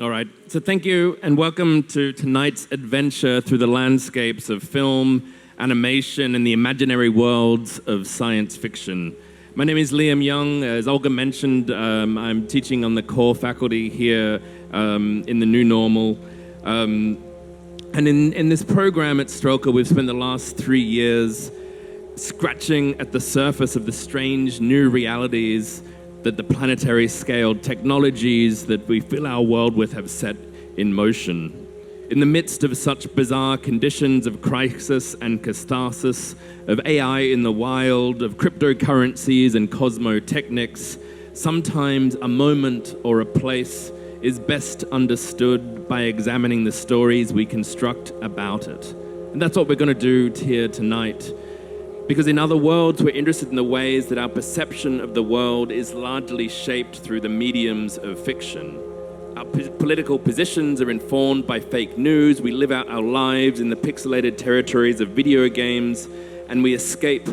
All right, so thank you and welcome to tonight's adventure through the landscapes of film, animation, and the imaginary worlds of science fiction. My name is Liam Young. As Olga mentioned, I'm teaching on the core faculty here in the New Normal. And in this program at Strelka, we've spent the last 3 years scratching at the surface of the strange new realities that the planetary scale technologies that we fill our world with have set in motion. In the midst of such bizarre conditions of crisis and catharsis, of AI in the wild, of cryptocurrencies and cosmotechnics, sometimes a moment or a place is best understood by examining the stories we construct about it. And that's what we're going to do here tonight. Because in other worlds, we're interested in the ways that our perception of the world is largely shaped through the mediums of fiction. Our political positions are informed by fake news. We live out our lives in the pixelated territories of video games, and we escape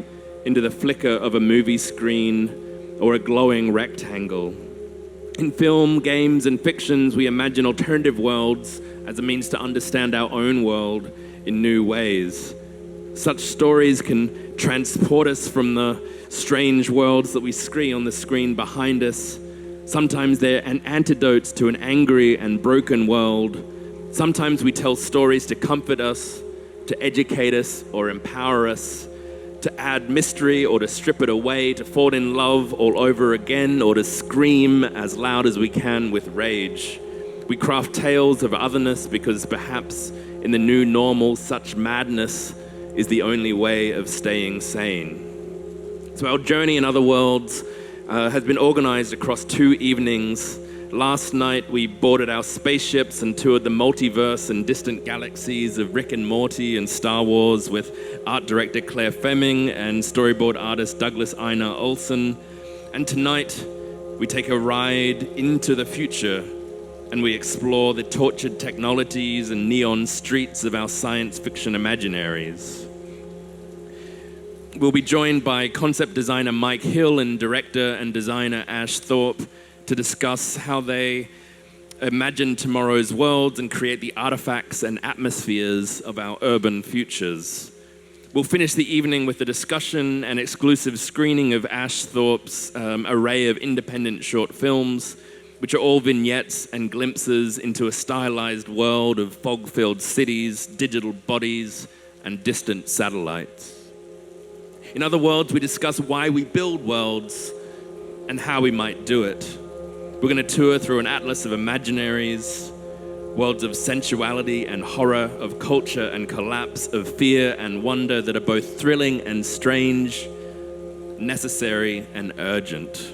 into the flicker of a movie screen or a glowing rectangle. In film, games, and fictions, we imagine alternative worlds as a means to understand our own world in new ways. Such stories can transport us from the strange worlds that we see on the screen behind us. Sometimes they're an antidote to an angry and broken world. Sometimes we tell stories to comfort us, to educate us or empower us, to add mystery or to strip it away, to fall in love all over again, or to scream as loud as we can with rage. We craft tales of otherness because perhaps in the new normal, such madness is the only way of staying sane. So our journey in other worlds has been organized across 2 evenings. Last night we boarded our spaceships and toured the multiverse and distant galaxies of Rick and Morty and Star Wars with art director Claire Fleming and storyboard artist Douglas Einar Olsen. And tonight we take a ride into the future and we explore the tortured technologies and neon streets of our science fiction imaginaries. We'll be joined by concept designer Mike Hill and director and designer Ash Thorp to discuss how they imagine tomorrow's worlds and create the artifacts and atmospheres of our urban futures. We'll finish the evening with a discussion and exclusive screening of Ash Thorp's array of independent short films, which are all vignettes and glimpses into a stylized world of fog-filled cities, digital bodies, and distant satellites. In other worlds, we discuss why we build worlds and how we might do it. We're going to tour through an atlas of imaginaries, worlds of sensuality and horror, of culture and collapse, of fear and wonder that are both thrilling and strange, necessary and urgent.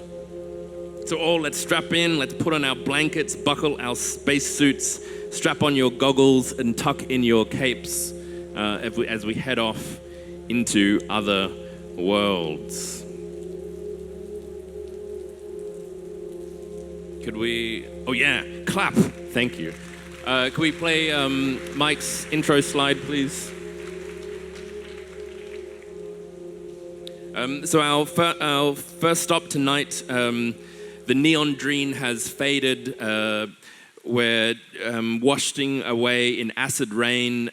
So let's strap in, let's put on our blankets, buckle our spacesuits, strap on your goggles and tuck in your capes as we head off into other worlds. Could we, clap, thank you. Could we play Mike's intro slide, please? So our first stop tonight, the neon dream has faded. We're washing away in acid rain,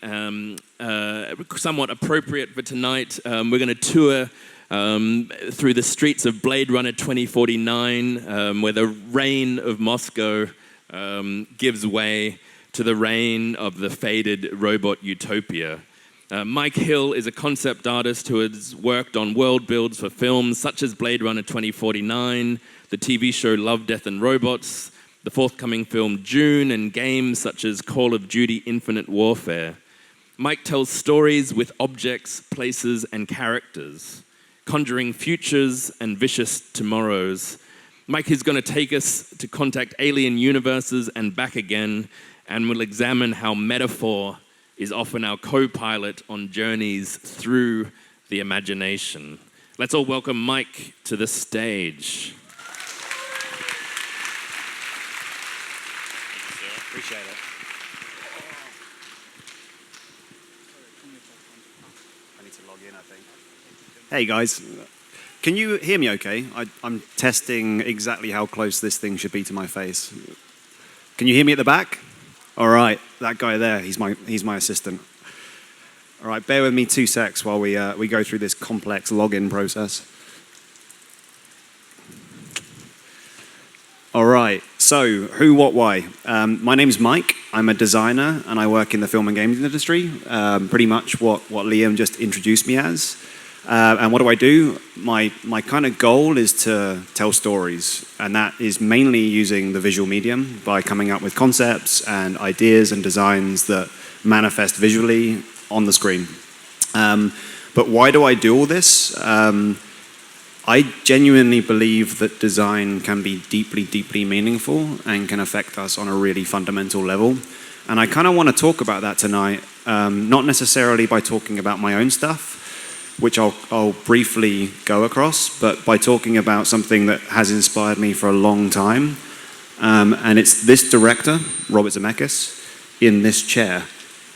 somewhat appropriate for tonight. We're going to tour through the streets of Blade Runner 2049, where the rain of Moscow gives way to the rain of the faded robot utopia. Mike Hill is a concept artist who has worked on world builds for films such as Blade Runner 2049, the TV show Love, Death and Robots, the forthcoming film Dune, and games such as Call of Duty Infinite Warfare. Mike tells stories with objects, places, and characters, conjuring futures and vicious tomorrows. Mike is going to take us to contact alien universes and back again, and we'll examine how metaphor is often our co-pilot on journeys through the imagination. Let's all welcome Mike to the stage. Appreciate it. I need to log in, I think. Hey guys, can you hear me okay? I'm testing exactly how close this thing should be to my face. Can you hear me at the back? All right, that guy there, he's my assistant. All right, bear with me 2 secs while we go through this complex login process. All right, so who, what, why? My name's Mike. I'm a designer and I work in the film and games industry, pretty much what Liam just introduced me as. And what do? My kind of goal is to tell stories, and that is mainly using the visual medium by coming up with concepts and ideas and designs that manifest visually on the screen. But why do I do all this? I genuinely believe that design can be deeply, deeply meaningful and can affect us on a really fundamental level. And I kind of want to talk about that tonight, not necessarily by talking about my own stuff, which I'll briefly go across, but by talking about something that has inspired me for a long time. And it's this director, Robert Zemeckis, in this chair.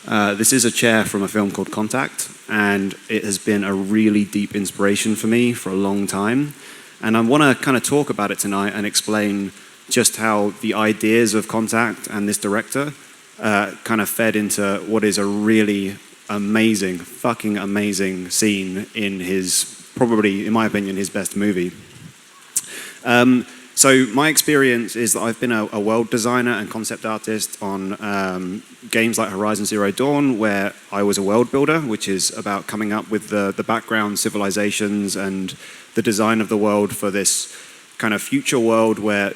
This is a chair from a film called Contact, and it has been a really deep inspiration for me for a long time. And I want to kind of talk about it tonight and explain just how the ideas of Contact and this director kind of fed into what is a really amazing, fucking amazing scene in his, probably, in my opinion, his best movie. So my experience is that I've been a world designer and concept artist on games like Horizon Zero Dawn, where I was a world builder, which is about coming up with the background, civilizations, and the design of the world for this kind of future world where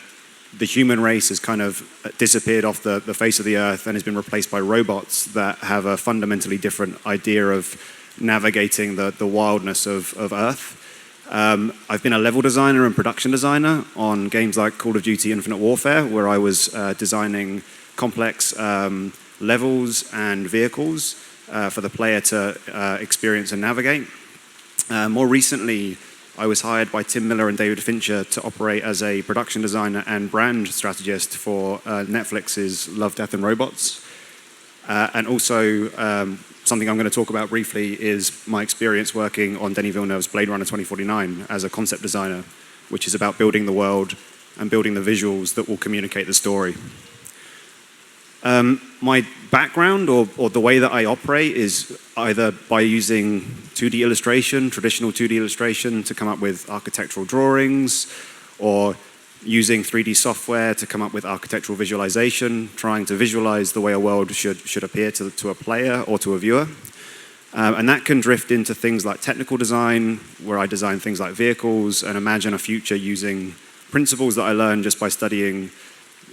the human race has kind of disappeared off the face of the earth and has been replaced by robots that have a fundamentally different idea of navigating the wildness of Earth. I've been a level designer and production designer on games like Call of Duty Infinite Warfare, where I was designing complex levels and vehicles for the player to experience and navigate. More recently, I was hired by Tim Miller and David Fincher to operate as a production designer and brand strategist for Netflix's Love, Death and Robots. And also, something I'm going to talk about briefly is my experience working on Denis Villeneuve's Blade Runner 2049 as a concept designer, which is about building the world and building the visuals that will communicate the story. My background or the way that I operate is either by using 2D illustration, traditional 2D illustration, to come up with architectural drawings, or using 3D software to come up with architectural visualization, trying to visualize the way a world should appear to a player or to a viewer. And that can drift into things like technical design, where I design things like vehicles and imagine a future using principles that I learned just by studying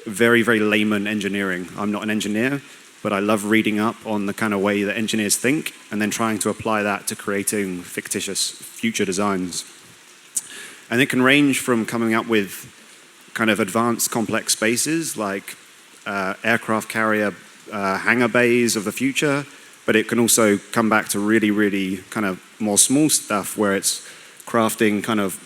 very, very layman engineering. I'm not an engineer, but I love reading up on the kind of way that engineers think and then trying to apply that to creating fictitious future designs. And it can range from coming up with kind of advanced complex spaces like aircraft carrier hangar bays of the future, but it can also come back to really, really kind of more small stuff where it's crafting kind of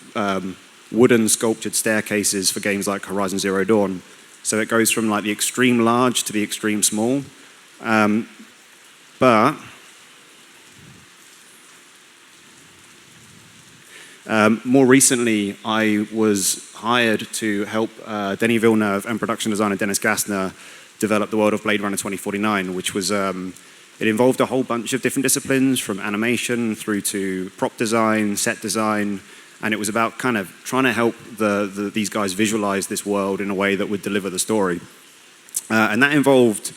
wooden sculptured staircases for games like Horizon Zero Dawn. So it goes from like the extreme large to the extreme small. But more recently, I was hired to help Denis Villeneuve and production designer Dennis Gassner develop the world of Blade Runner 2049, which was, it involved a whole bunch of different disciplines, from animation through to prop design, set design, and it was about kind of trying to help these guys visualize this world in a way that would deliver the story. And that involved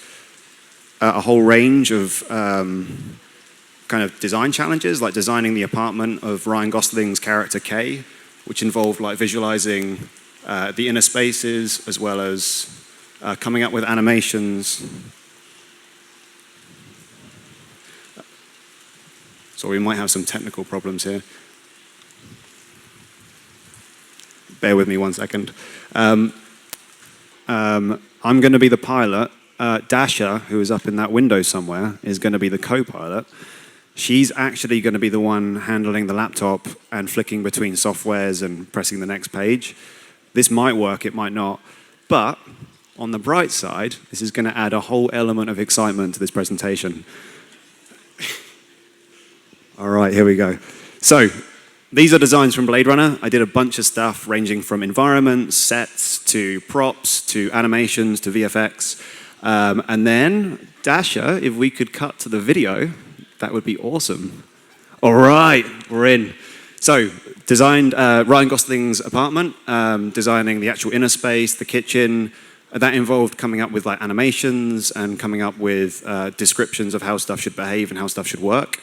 a whole range of kind of design challenges, like designing the apartment of Ryan Gosling's character Kay, which involved like visualizing the inner spaces as well as coming up with animations. So we might have some technical problems here. Bear with me 1 second. I'm going to be the pilot. Dasha, who is up in that window somewhere, is going to be the co-pilot. She's actually going to be the one handling the laptop and flicking between softwares and pressing the next page. This might work, it might not. But on the bright side, this is going to add a whole element of excitement to this presentation. All right, here we go. So these are designs from Blade Runner. I did a bunch of stuff ranging from environments, sets, to props, to animations, to VFX. And then, Dasha, if we could cut to the video, that would be awesome. All right, we're in. So, designed Ryan Gosling's apartment, designing the actual inner space, the kitchen. That involved coming up with like animations and coming up with descriptions of how stuff should behave and how stuff should work,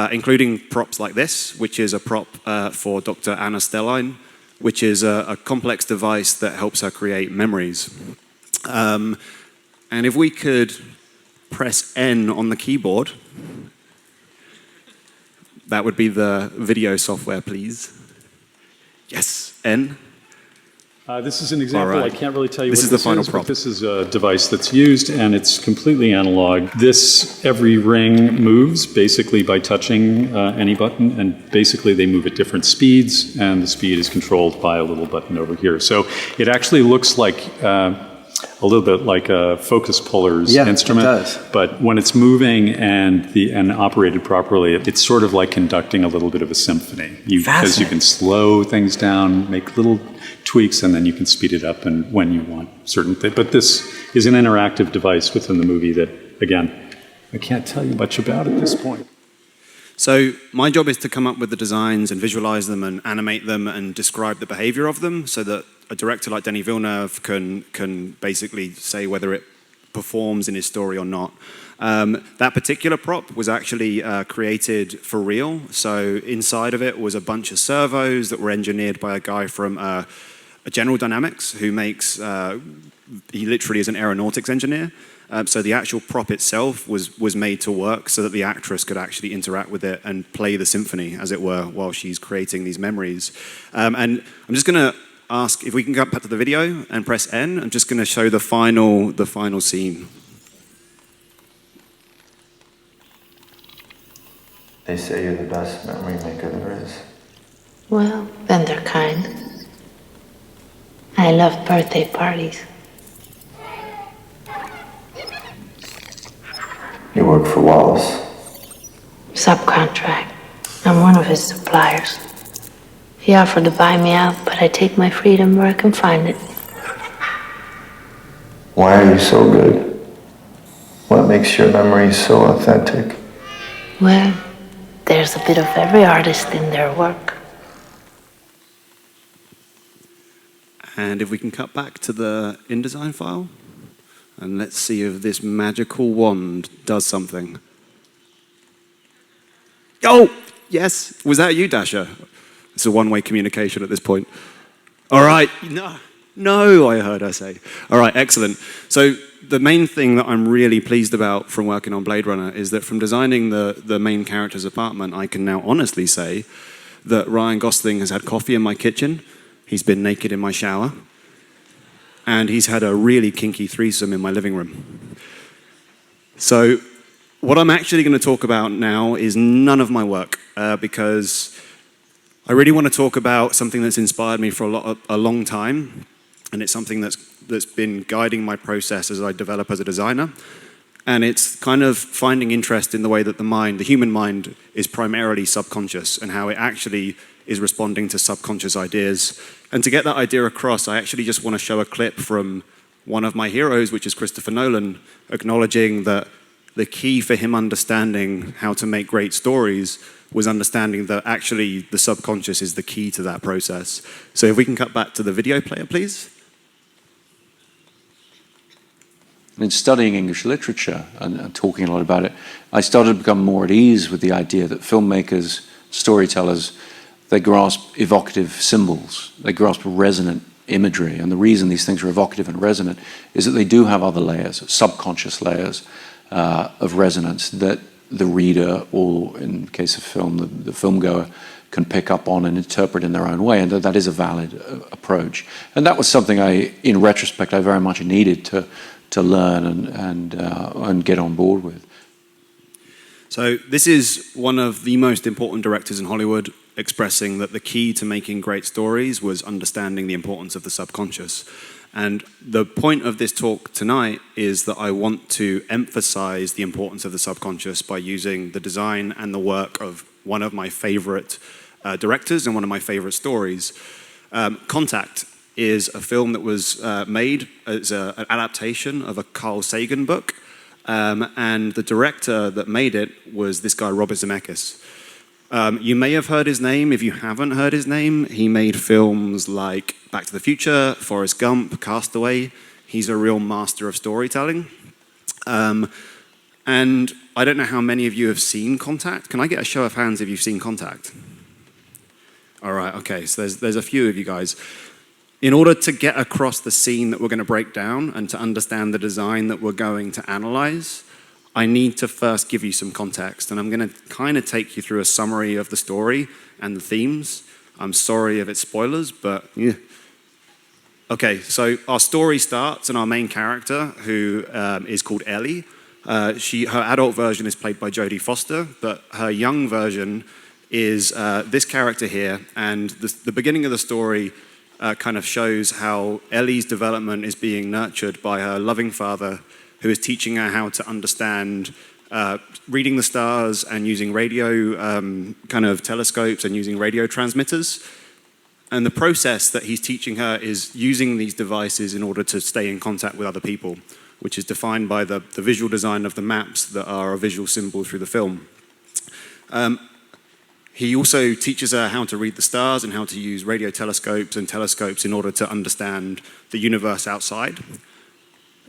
including props like this, which is a prop for Dr. Anna Stelline, which is a complex device that helps her create memories. And if we could press N on the keyboard, that would be the video software, please. Yes, N. This is an example. Right. I can't really tell you this what is this the final is, prop. but this is a device that's used, and it's completely analog. Every ring moves basically by touching any button, and basically they move at different speeds, and the speed is controlled by a little button over here. So it actually looks like a little bit like a focus puller's instrument. It does. But when it's moving and operated properly, it's sort of like conducting a little bit of a symphony. Because you can slow things down, make little tweaks, and then you can speed it up and when you want certain things. But this is an interactive device within the movie that, again, I can't tell you much about at this point. So my job is to come up with the designs and visualize them and animate them and describe the behavior of them so that a director like Denis Villeneuve can basically say whether it performs in his story or not. That particular prop was actually created for real. So inside of it was a bunch of servos that were engineered by a guy from General Dynamics who makes, he literally is an aeronautics engineer. So the actual prop itself was made to work so that the actress could actually interact with it and play the symphony, as it were, while she's creating these memories. And I'm just going to ask if we can go back to the video and press N. I'm just going to show the final scene. They say you're the best memory maker there is. Well, then they're kind. I love birthday parties. You work for Wallace. Subcontract. I'm one of his suppliers. He offered to buy me out, but I take my freedom where I can find it. Why are you so good? What makes your memories so authentic? Well, there's a bit of every artist in their work. And if we can cut back to the InDesign file, and let's see if this magical wand does something. Oh, yes. Was that you, Dasha? It's a one-way communication at this point. All right. No, I heard her say. All right, excellent. So the main thing that I'm really pleased about from working on Blade Runner is that from designing the main character's apartment, I can now honestly say that Ryan Gosling has had coffee in my kitchen, he's been naked in my shower, and he's had a really kinky threesome in my living room. So what I'm actually going to talk about now is none of my work, because I really want to talk about something that's inspired me for a long time, and it's something that's been guiding my process as I develop as a designer. And it's kind of finding interest in the way that the human mind, is primarily subconscious and how it actually is responding to subconscious ideas. And to get that idea across, I actually just want to show a clip from one of my heroes, which is Christopher Nolan, acknowledging that the key for him understanding how to make great stories was understanding that actually the subconscious is the key to that process. So if we can cut back to the video player, please. In studying English literature and talking a lot about it, I started to become more at ease with the idea that filmmakers, storytellers, they grasp evocative symbols, they grasp resonant imagery, and the reason these things are evocative and resonant is that they do have other layers, subconscious layers of resonance that the reader, or in the case of film, the filmgoer, can pick up on and interpret in their own way, and that is a valid approach. And that was something in retrospect, I very much needed to learn and get on board with. So this is one of the most important directors in Hollywood, expressing that the key to making great stories was understanding the importance of the subconscious. And the point of this talk tonight is that I want to emphasize the importance of the subconscious by using the design and the work of one of my favorite directors and one of my favorite stories. Contact is a film that was made as an adaptation of a Carl Sagan book. And the director that made it was this guy, Robert Zemeckis. You may have heard his name. If you haven't heard his name, he made films like Back to the Future, Forrest Gump, Castaway. He's a real master of storytelling. And I don't know how many of you have seen Contact. Can I get a show of hands if you've seen Contact? All right, okay, so there's a few of you guys. In order to get across the scene that we're going to break down and to understand the design that we're going to analyze, I need to first give you some context. And I'm going to kind of take you through a summary of the story and the themes. I'm sorry if it's spoilers, but yeah. Okay, so our story starts and our main character, who is called Ellie. Her adult version is played by Jodie Foster, but her young version is this character here. And the beginning of the story kind of shows how Ellie's development is being nurtured by her loving father, who is teaching her how to understand reading the stars and using radio kind of telescopes and using radio transmitters. And the process that he's teaching her is using these devices in order to stay in contact with other people, which is defined by the visual design of the maps that are a visual symbol through the film. He also teaches her how to read the stars and how to use radio telescopes and telescopes in order to understand the universe outside.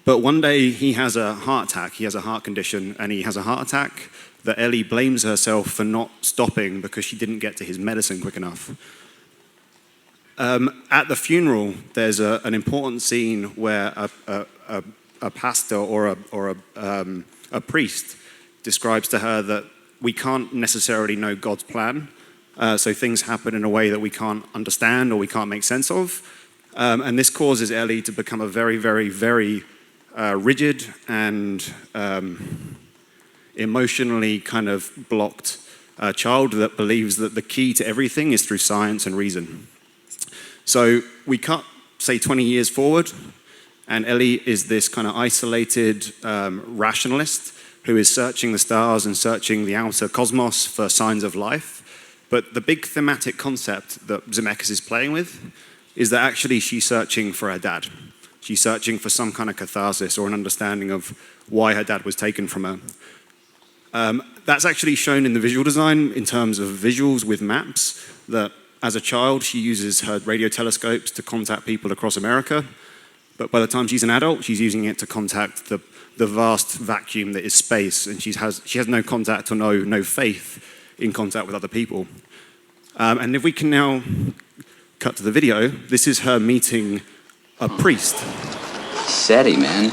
But one day he has a heart attack, he has a heart condition, and he has a heart attack that Ellie blames herself for not stopping because she didn't get to his medicine quick enough. At the funeral, there's an important scene where a pastor or a priest describes to her that we can't necessarily know God's plan, so things happen in a way that we can't understand or we can't make sense of. And this causes Ellie to become a very, very, very rigid and emotionally kind of blocked child that believes that the key to everything is through science and reason. So we cut, say, 20 years forward, and Ellie is this kind of isolated rationalist who is searching the stars and searching the outer cosmos for signs of life. But the big thematic concept that Zemeckis is playing with is that actually she's searching for her dad. She's searching for some kind of catharsis or an understanding of why her dad was taken from her. That's actually shown in the visual design in terms of visuals with maps, that as a child she uses her radio telescopes to contact people across America. But by the time she's an adult, she's using it to contact the vast vacuum that is space, and she has no contact or no faith in contact with other people. And if we can now cut to the video, this is her meeting a priest. SETI, man.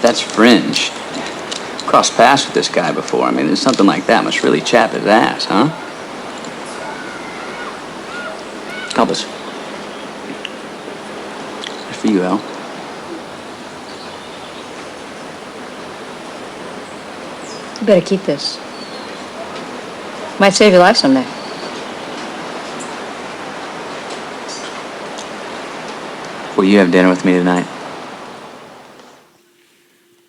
That's fringe. Crossed paths with this guy before. I mean, something like that must really chap his ass, huh? Elvis. Good for you, Al. You better keep this. Might save your life someday. Will you have dinner with me tonight?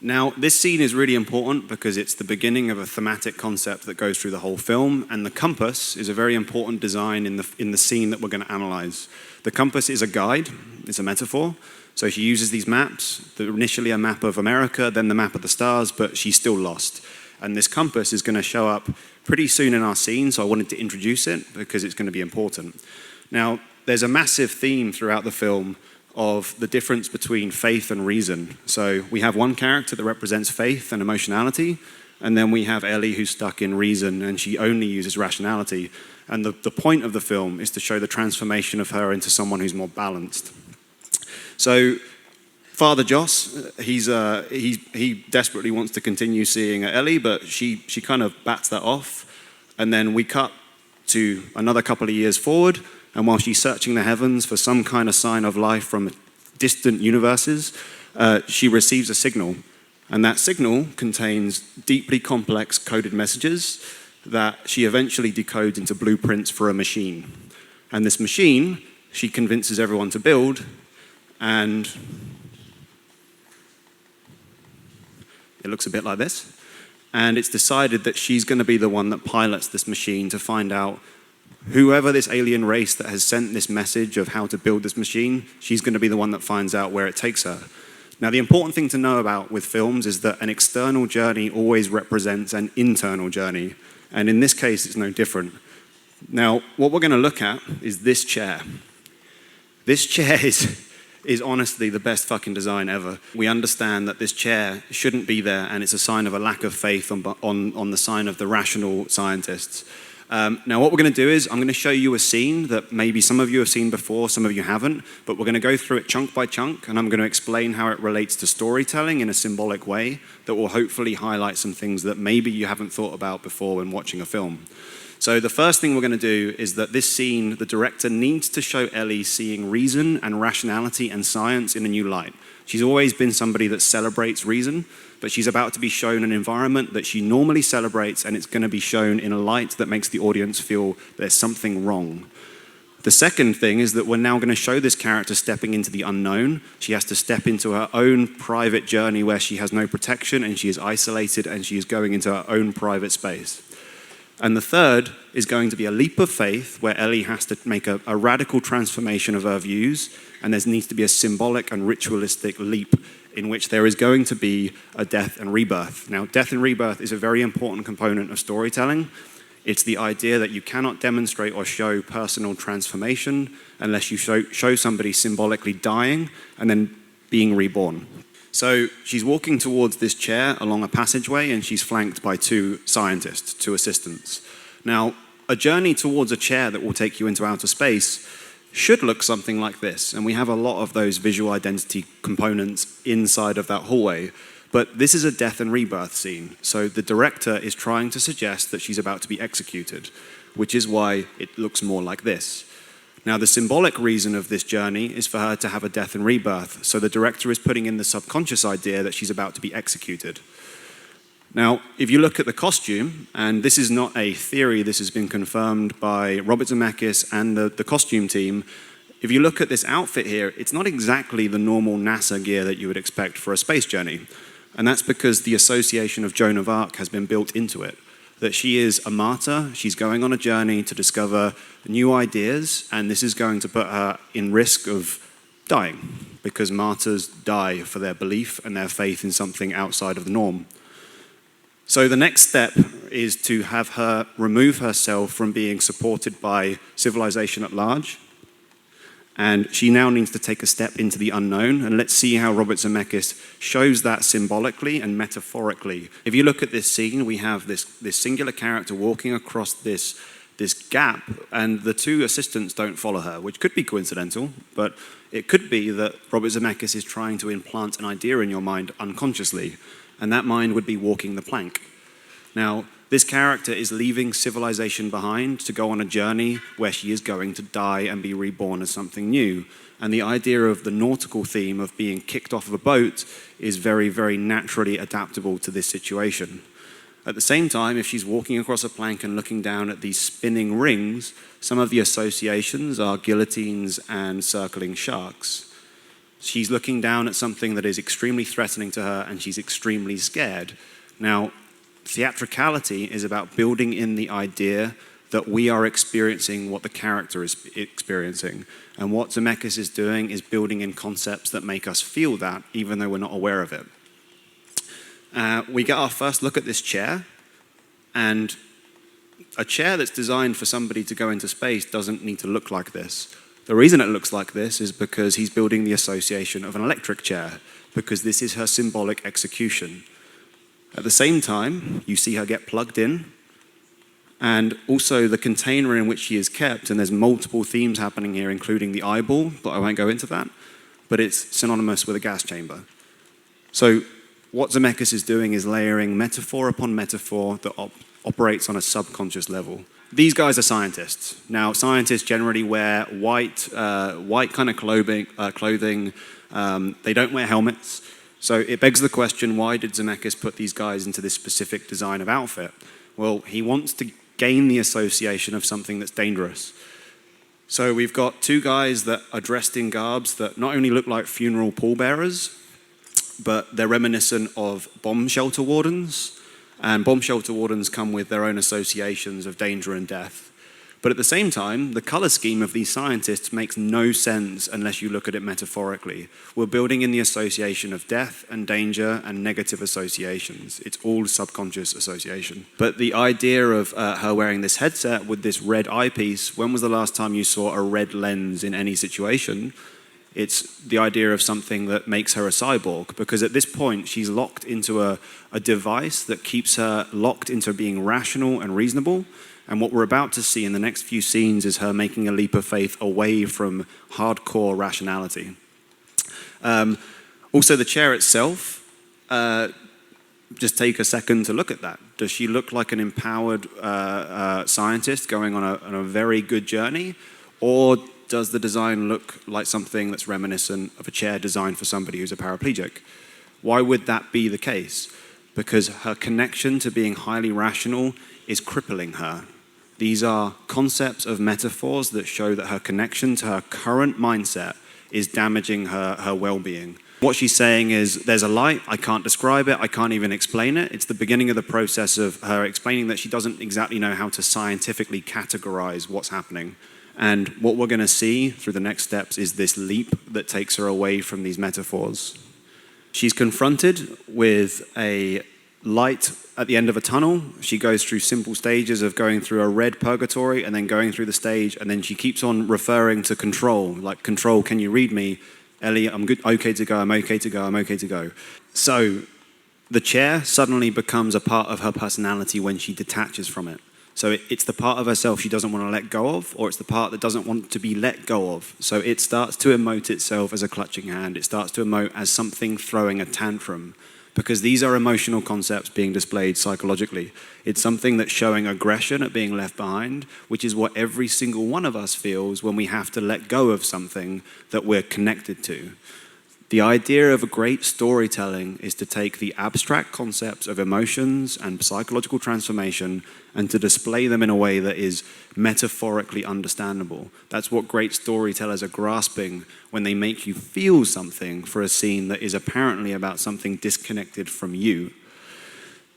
Now, this scene is really important because it's the beginning of a thematic concept that goes through the whole film, and the compass is a very important design in the scene that we're going to analyze. The compass is a guide, it's a metaphor. So she uses these maps, initially a map of America, then the map of the stars, but she's still lost. And this compass is going to show up pretty soon in our scene, so I wanted to introduce it because it's going to be important. Now, there's a massive theme throughout the film of the difference between faith and reason. So we have one character that represents faith and emotionality, and then we have Ellie who's stuck in reason, and she only uses rationality. And the point of the film is to show the transformation of her into someone who's more balanced. So Father Joss, he desperately wants to continue seeing Ellie, but she kind of bats that off. And then we cut to another couple of years forward, and while she's searching the heavens for some kind of sign of life from distant universes, she receives a signal. And that signal contains deeply complex coded messages that she eventually decodes into blueprints for a machine. And this machine, she convinces everyone to build, and it looks a bit like this. And it's decided that she's going to be the one that pilots this machine to find out whoever this alien race that has sent this message of how to build this machine, she's going to be the one that finds out where it takes her. Now, the important thing to know about with films is that an external journey always represents an internal journey. And in this case, it's no different. Now, what we're going to look at is this chair. This chair is honestly the best fucking design ever. We understand that this chair shouldn't be there, and it's a sign of a lack of faith on the sign of the rational scientists. Now, what we're going to do is I'm going to show you a scene that maybe some of you have seen before, some of you haven't, but we're going to go through it chunk by chunk, and I'm going to explain how it relates to storytelling in a symbolic way that will hopefully highlight some things that maybe you haven't thought about before when watching a film. So the first thing we're going to do is that this scene, the director needs to show Ellie seeing reason and rationality and science in a new light. She's always been somebody that celebrates reason, but she's about to be shown an environment that she normally celebrates, and it's going to be shown in a light that makes the audience feel there's something wrong. The second thing is that we're now going to show this character stepping into the unknown. She has to step into her own private journey where she has no protection and she is isolated and she is going into her own private space. And the third is going to be a leap of faith where Ellie has to make a radical transformation of her views, and there needs to be a symbolic and ritualistic leap in which there is going to be a death and rebirth. Now, death and rebirth is a very important component of storytelling. It's the idea that you cannot demonstrate or show personal transformation unless you show somebody symbolically dying and then being reborn. So she's walking towards this chair along a passageway, and she's flanked by two scientists, two assistants. Now, a journey towards a chair that will take you into outer space should look something like this, and we have a lot of those visual identity components inside of that hallway. But this is a death and rebirth scene, so the director is trying to suggest that she's about to be executed, which is why it looks more like this. Now, the symbolic reason of this journey is for her to have a death and rebirth, so the director is putting in the subconscious idea that she's about to be executed. Now, if you look at the costume, and this is not a theory, this has been confirmed by Robert Zemeckis and the costume team, if you look at this outfit here, it's not exactly the normal NASA gear that you would expect for a space journey. And that's because the association of Joan of Arc has been built into it. That she is a martyr, she's going on a journey to discover new ideas, and this is going to put her in risk of dying, because martyrs die for their belief and their faith in something outside of the norm. So the next step is to have her remove herself from being supported by civilization at large, and she now needs to take a step into the unknown, and let's see how Robert Zemeckis shows that symbolically and metaphorically. If you look at this scene, we have this singular character walking across this gap, and the two assistants don't follow her, which could be coincidental, but it could be that Robert Zemeckis is trying to implant an idea in your mind unconsciously, and that mind would be walking the plank. Now, this character is leaving civilization behind to go on a journey where she is going to die and be reborn as something new. And the idea of the nautical theme of being kicked off of a boat is very, very naturally adaptable to this situation. At the same time, if she's walking across a plank and looking down at these spinning rings, some of the associations are guillotines and circling sharks. She's looking down at something that is extremely threatening to her, and she's extremely scared. Now, theatricality is about building in the idea that we are experiencing what the character is experiencing. And what Zemeckis is doing is building in concepts that make us feel that, even though we're not aware of it. We get our first look at this chair, and a chair that's designed for somebody to go into space doesn't need to look like this. The reason it looks like this is because he's building the association of an electric chair, because this is her symbolic execution. At the same time, you see her get plugged in, and also the container in which she is kept, and there's multiple themes happening here, including the eyeball, but I won't go into that, but it's synonymous with a gas chamber. So what Zemeckis is doing is layering metaphor upon metaphor that operates on a subconscious level. These guys are scientists. Now, scientists generally wear white kind of clothing. They don't wear helmets. So it begs the question, why did Zemeckis put these guys into this specific design of outfit? Well, he wants to gain the association of something that's dangerous. So we've got two guys that are dressed in garbs that not only look like funeral pallbearers, but they're reminiscent of bomb shelter wardens. And bomb shelter wardens come with their own associations of danger and death. But at the same time, the color scheme of these scientists makes no sense unless you look at it metaphorically. We're building in the association of death and danger and negative associations. It's all subconscious association. But the idea of her wearing this headset with this red eyepiece, when was the last time you saw a red lens in any situation? It's the idea of something that makes her a cyborg, because at this point she's locked into a device that keeps her locked into being rational and reasonable. And what we're about to see in the next few scenes is her making a leap of faith away from hardcore rationality. Also, the chair itself, just take a second to look at that. Does she look like an empowered scientist going on a very good journey? Or does the design look like something that's reminiscent of a chair designed for somebody who's a paraplegic? Why would that be the case? Because her connection to being highly rational is crippling her. These are concepts of metaphors that show that her connection to her current mindset is damaging her well-being. What she's saying is, there's a light, I can't describe it, I can't even explain it. It's the beginning of the process of her explaining that she doesn't exactly know how to scientifically categorize what's happening. And what we're going to see through the next steps is this leap that takes her away from these metaphors. She's confronted with a light at the end of a tunnel. She goes through simple stages of going through a red purgatory and then going through the stage, and then she keeps on referring to control, like, control, can you read me? Ellie, I'm good, okay to go, I'm okay to go, I'm okay to go. So the chair suddenly becomes a part of her personality when she detaches from it. So it's the part of herself she doesn't want to let go of, or it's the part that doesn't want to be let go of. So it starts to emote itself as a clutching hand. It starts to emote as something throwing a tantrum, because these are emotional concepts being displayed psychologically. It's something that's showing aggression at being left behind, which is what every single one of us feels when we have to let go of something that we're connected to. The idea of a great storytelling is to take the abstract concepts of emotions and psychological transformation and to display them in a way that is metaphorically understandable. That's what great storytellers are grasping when they make you feel something for a scene that is apparently about something disconnected from you.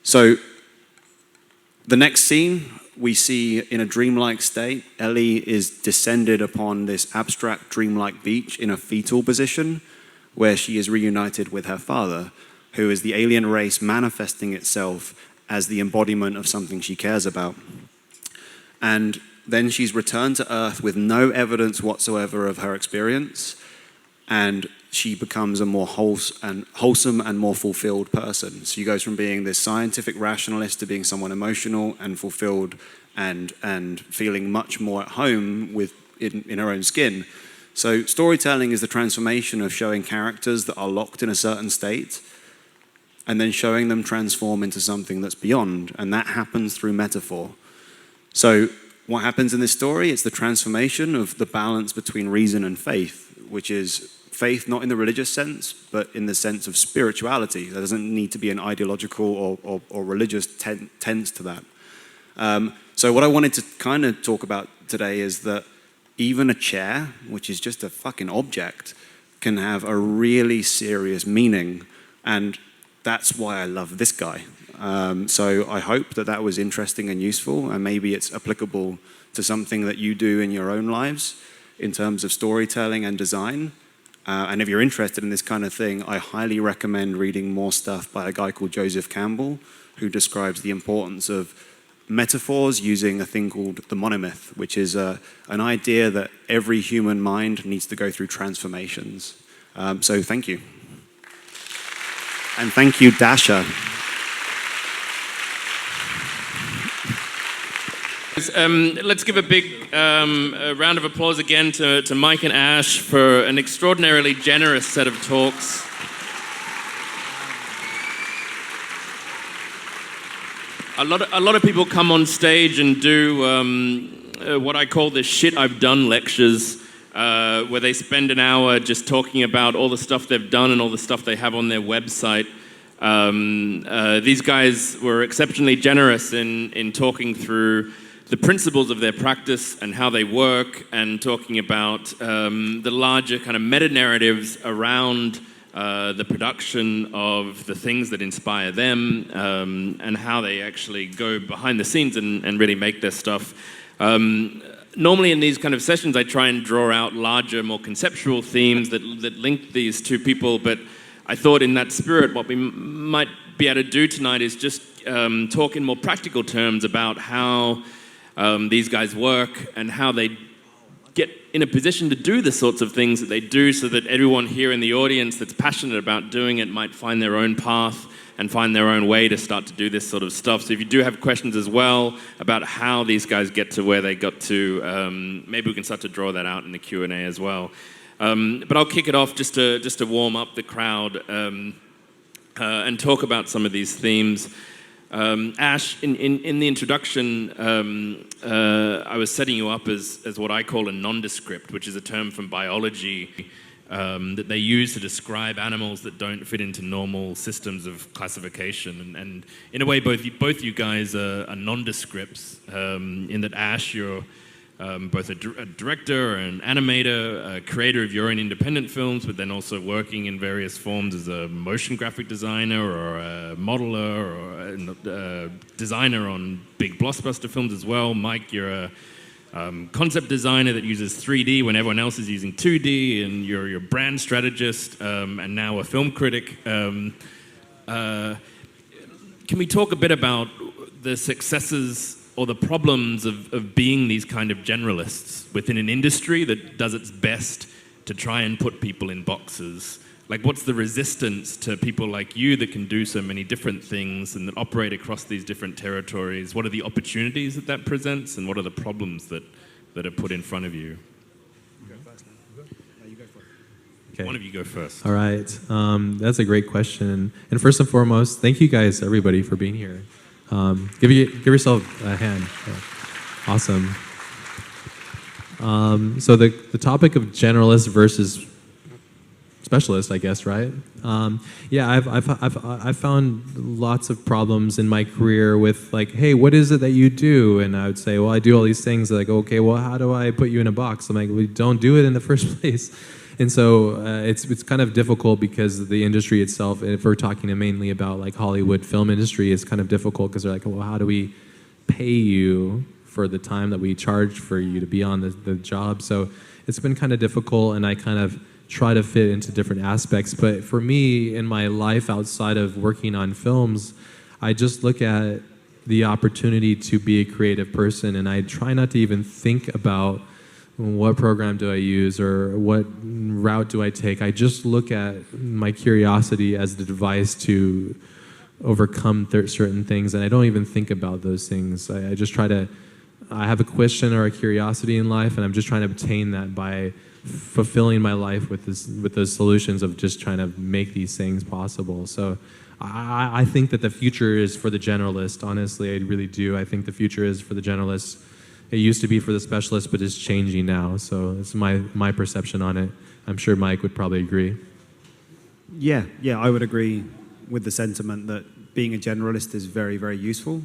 So the next scene we see in a dreamlike state, Ellie is descended upon this abstract dreamlike beach in a fetal position, where she is reunited with her father, who is the alien race manifesting itself as the embodiment of something she cares about. And then she's returned to Earth with no evidence whatsoever of her experience, and she becomes a more wholesome and more fulfilled person. She goes from being this scientific rationalist to being someone emotional and fulfilled and feeling much more at home in her own skin. So storytelling is the transformation of showing characters that are locked in a certain state and then showing them transform into something that's beyond, and that happens through metaphor. So what happens in this story? It's the transformation of the balance between reason and faith, which is faith not in the religious sense, but in the sense of spirituality. There doesn't need to be an ideological or religious tense to that. So what I wanted to kind of talk about today is that even a chair, which is just a fucking object, can have a really serious meaning. And that's why I love this guy. So I hope that was interesting and useful, and maybe it's applicable to something that you do in your own lives in terms of storytelling and design. And if you're interested in this kind of thing, I highly recommend reading more stuff by a guy called Joseph Campbell, who describes the importance of metaphors using a thing called the monomyth, which is an idea that every human mind needs to go through transformations. So thank you. And thank you, Dasha. Let's give a big round of applause again to Mike and Ash for an extraordinarily generous set of talks. A lot of people come on stage and do what I call the shit I've done lectures, where they spend an hour just talking about all the stuff they've done and all the stuff they have on their website. These guys were exceptionally generous in talking through the principles of their practice and how they work, and talking about the larger kind of meta-narratives around the production of the things that inspire them, and how they actually go behind the scenes and really make their stuff. Normally in these kind of sessions, I try and draw out larger, more conceptual themes that link these two people, but I thought in that spirit, what we might be able to do tonight is just talk in more practical terms about how these guys work and how they get in a position to do the sorts of things that they do, so that everyone here in the audience that's passionate about doing it might find their own path and find their own way to start to do this sort of stuff. So if you do have questions as well about how these guys get to where they got to, maybe we can start to draw that out in the Q&A as well. But I'll kick it off just to warm up the crowd and talk about some of these themes. Ash, in the introduction, I was setting you up as what I call a nondescript, which is a term from biology that they use to describe animals that don't fit into normal systems of classification. And in a way, both you guys are nondescripts, in that Ash, you're both a director, an animator, a creator of your own independent films, but then also working in various forms as a motion graphic designer or a modeler or a designer on big blockbuster films as well. Mike, you're a concept designer that uses 3D when everyone else is using 2D, and you're a brand strategist and now a film critic. Can we talk a bit about the successes or the problems of being these kind of generalists within an industry that does its best to try and put people in boxes? Like, what's the resistance to people like you that can do so many different things and that operate across these different territories? What are the opportunities that presents, and what are the problems that are put in front of you? You go first now. No, you go first. Okay. One of you go first. All right. That's a great question. And first and foremost, thank you guys, everybody, for being here. Give yourself a hand. Yeah. Awesome. So the topic of generalist versus specialist, I guess, right? Yeah, I've found lots of problems in my career with, like, hey, what is it that you do? And I would say, well, I do all these things. They're like, okay, well, how do I put you in a box? I'm like, well, don't do it in the first place. And so it's kind of difficult because the industry itself, if we're talking mainly about like Hollywood film industry, it's kind of difficult because they're like, well, how do we pay you for the time that we charge for you to be on the job? So it's been kind of difficult, and I kind of try to fit into different aspects. But for me, in my life outside of working on films, I just look at the opportunity to be a creative person, and I try not to even think about what program do I use or what route do I take. I just look at my curiosity as the device to overcome certain things, and I don't even think about those things. I just try to, I have a question or a curiosity in life, and I'm just trying to obtain that by fulfilling my life with those solutions of just trying to make these things possible. So I think that the future is for the generalist. Honestly, I really do. I think the future is for the generalist. It used to be for the specialist, but it's changing now. So it's my perception on it. I'm sure Mike would probably agree. Yeah, I would agree with the sentiment that being a generalist is very, very useful.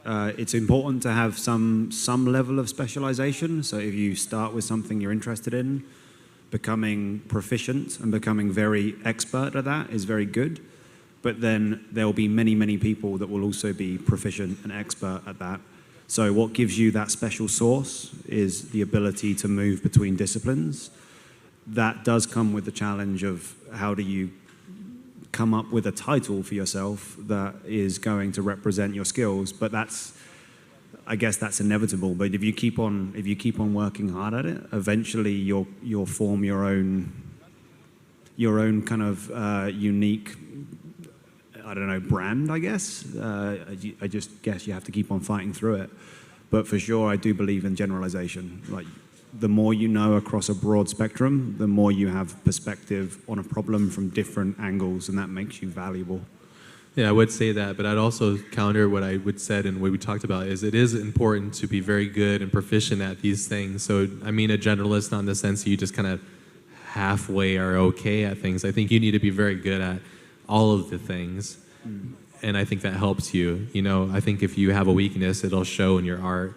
It's important to have some level of specialization. So if you start with something you're interested in, becoming proficient and becoming very expert at that is very good. But then there will be many, many people that will also be proficient and expert at that. So what gives you that special sauce is the ability to move between disciplines. That does come with the challenge of how do you come up with a title for yourself that is going to represent your skills. But I guess that's inevitable. But if you keep on working hard at it, eventually you'll form your own kind of unique, I don't know, brand, I guess. I just guess you have to keep on fighting through it. But for sure, I do believe in generalization. Like, the more you know across a broad spectrum, the more you have perspective on a problem from different angles, and that makes you valuable. Yeah, I would say that, but I'd also counter what I would said and what we talked about is it is important to be very good and proficient at these things. So, I mean, a generalist, not in the sense that you just kind of halfway are okay at things. I think you need to be very good at all of the things, and I think that helps you. You know, I think if you have a weakness, it'll show in your art.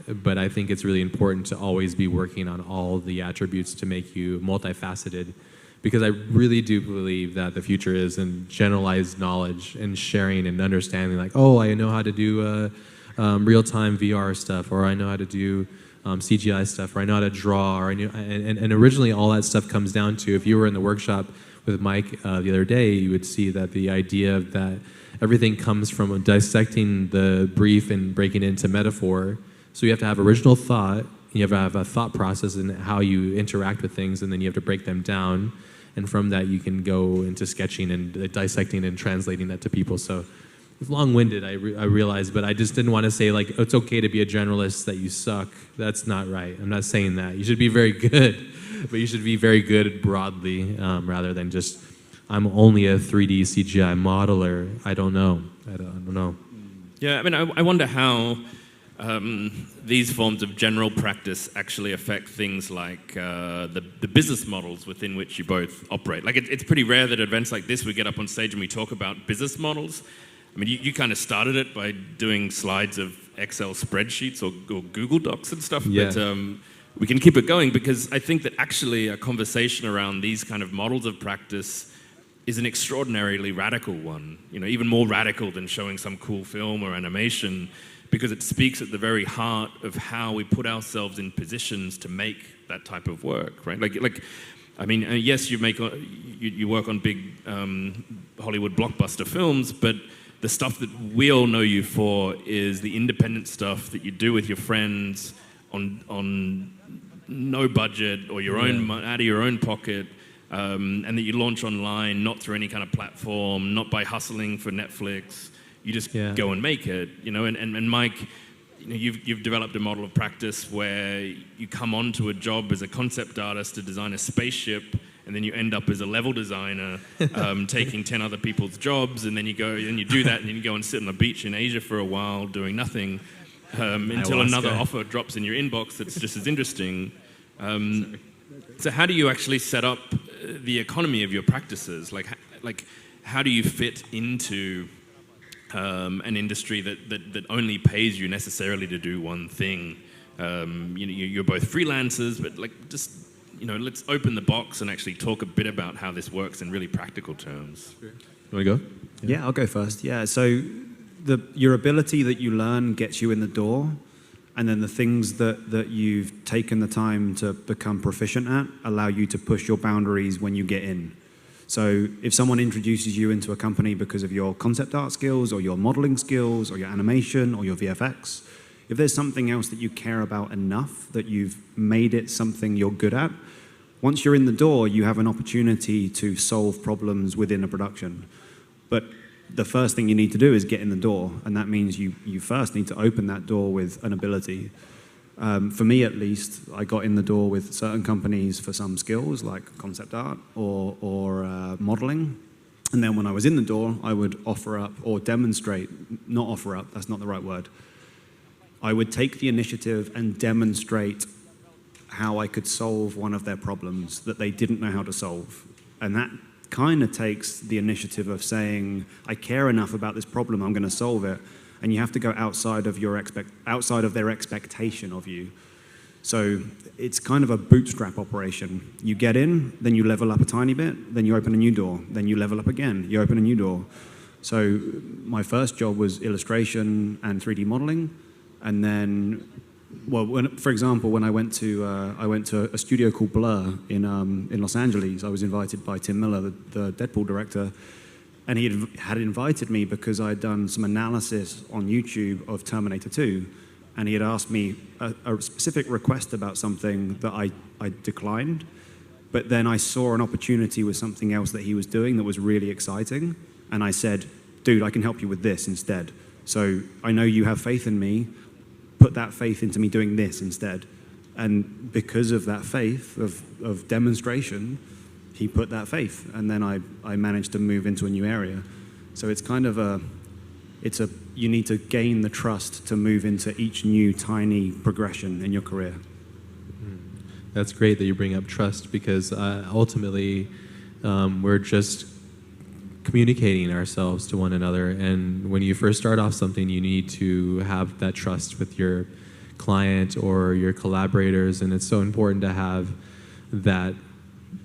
But I think it's really important to always be working on all the attributes to make you multifaceted, because I really do believe that the future is in generalized knowledge and sharing and understanding. Like, oh, I know how to do real-time VR stuff, or I know how to do CGI stuff, or I know how to draw, or and originally all that stuff comes down to, if you were in the workshop with Mike the other day, you would see that the idea that everything comes from dissecting the brief and breaking it into metaphor. So you have to have original thought, and you have to have a thought process in how you interact with things, and then you have to break them down. And from that, you can go into sketching and dissecting and translating that to people. So it's long-winded, I realize, but I just didn't want to say, like, it's okay to be a generalist, that you suck. That's not right. I'm not saying that. You should be very good, but you should be very good broadly, rather than just, I'm only a 3D CGI modeler. I don't know. I don't know. Yeah, I mean, I wonder how these forms of general practice actually affect things like the business models within which you both operate. Like, it's pretty rare that at events like this we get up on stage and we talk about business models. I mean, you kind of started it by doing slides of Excel spreadsheets or Google Docs and stuff, Yeah. but we can keep it going, because I think that actually a conversation around these kind of models of practice is an extraordinarily radical one, even more radical than showing some cool film or animation, because it speaks at the very heart of how we put ourselves in positions to make that type of work, right? Like, I mean, yes, you work on big Hollywood blockbuster films, but the stuff that we all know you for is the independent stuff that you do with your friends on no budget or your own out of your own pocket, and that you launch online, not through any kind of platform, not by hustling for Netflix. You just go and make it, And Mike, you've developed a model of practice where you come onto a job as a concept artist to design a spaceship, and then you end up as a level designer, taking 10 other people's jobs, and then you do that, and then you go and sit on the beach in Asia for a while doing nothing, until another offer drops in your inbox that's just as interesting. So how do you actually set up the economy of your practices? Like how do you fit into an industry that only pays you necessarily to do one thing? You're both freelancers, but let's open the box and actually talk a bit about how this works in really practical terms. You want to go? Yeah, I'll go first. Yeah, so your ability that you learn gets you in the door, and then the things that you've taken the time to become proficient at allow you to push your boundaries when you get in. So if someone introduces you into a company because of your concept art skills or your modeling skills or your animation or your VFX, if there's something else that you care about enough that you've made it something you're good at, once you're in the door, you have an opportunity to solve problems within a production. But the first thing you need to do is get in the door, and that means you first need to open that door with an ability. For me, at least, I got in the door with certain companies for some skills, like concept art or modeling. And then when I was in the door, I would offer up or demonstrate, not offer up, that's not the right word. I would take the initiative and demonstrate how I could solve one of their problems that they didn't know how to solve. And that kind of takes the initiative of saying, I care enough about this problem, I'm going to solve it. And you have to go outside of their expectation of you. So it's kind of a bootstrap operation. You get in, then you level up a tiny bit, then you open a new door, then you level up again, you open a new door. So my first job was illustration and 3D modeling. And then, for example, when I went to a studio called Blur in Los Angeles, I was invited by Tim Miller, the Deadpool director, and he had invited me because I'd done some analysis on YouTube of Terminator 2, and he had asked me a specific request about something that I declined, but then I saw an opportunity with something else that he was doing that was really exciting, and I said, dude, I can help you with this instead. So I know you have faith in me, put that faith into me doing this instead. And because of that faith of demonstration, he put that faith, and then I managed to move into a new area. So it's kind of you need to gain the trust to move into each new tiny progression in your career. That's great that you bring up trust, because ultimately we're just communicating ourselves to one another, and when you first start off something, you need to have that trust with your client or your collaborators, and it's so important to have that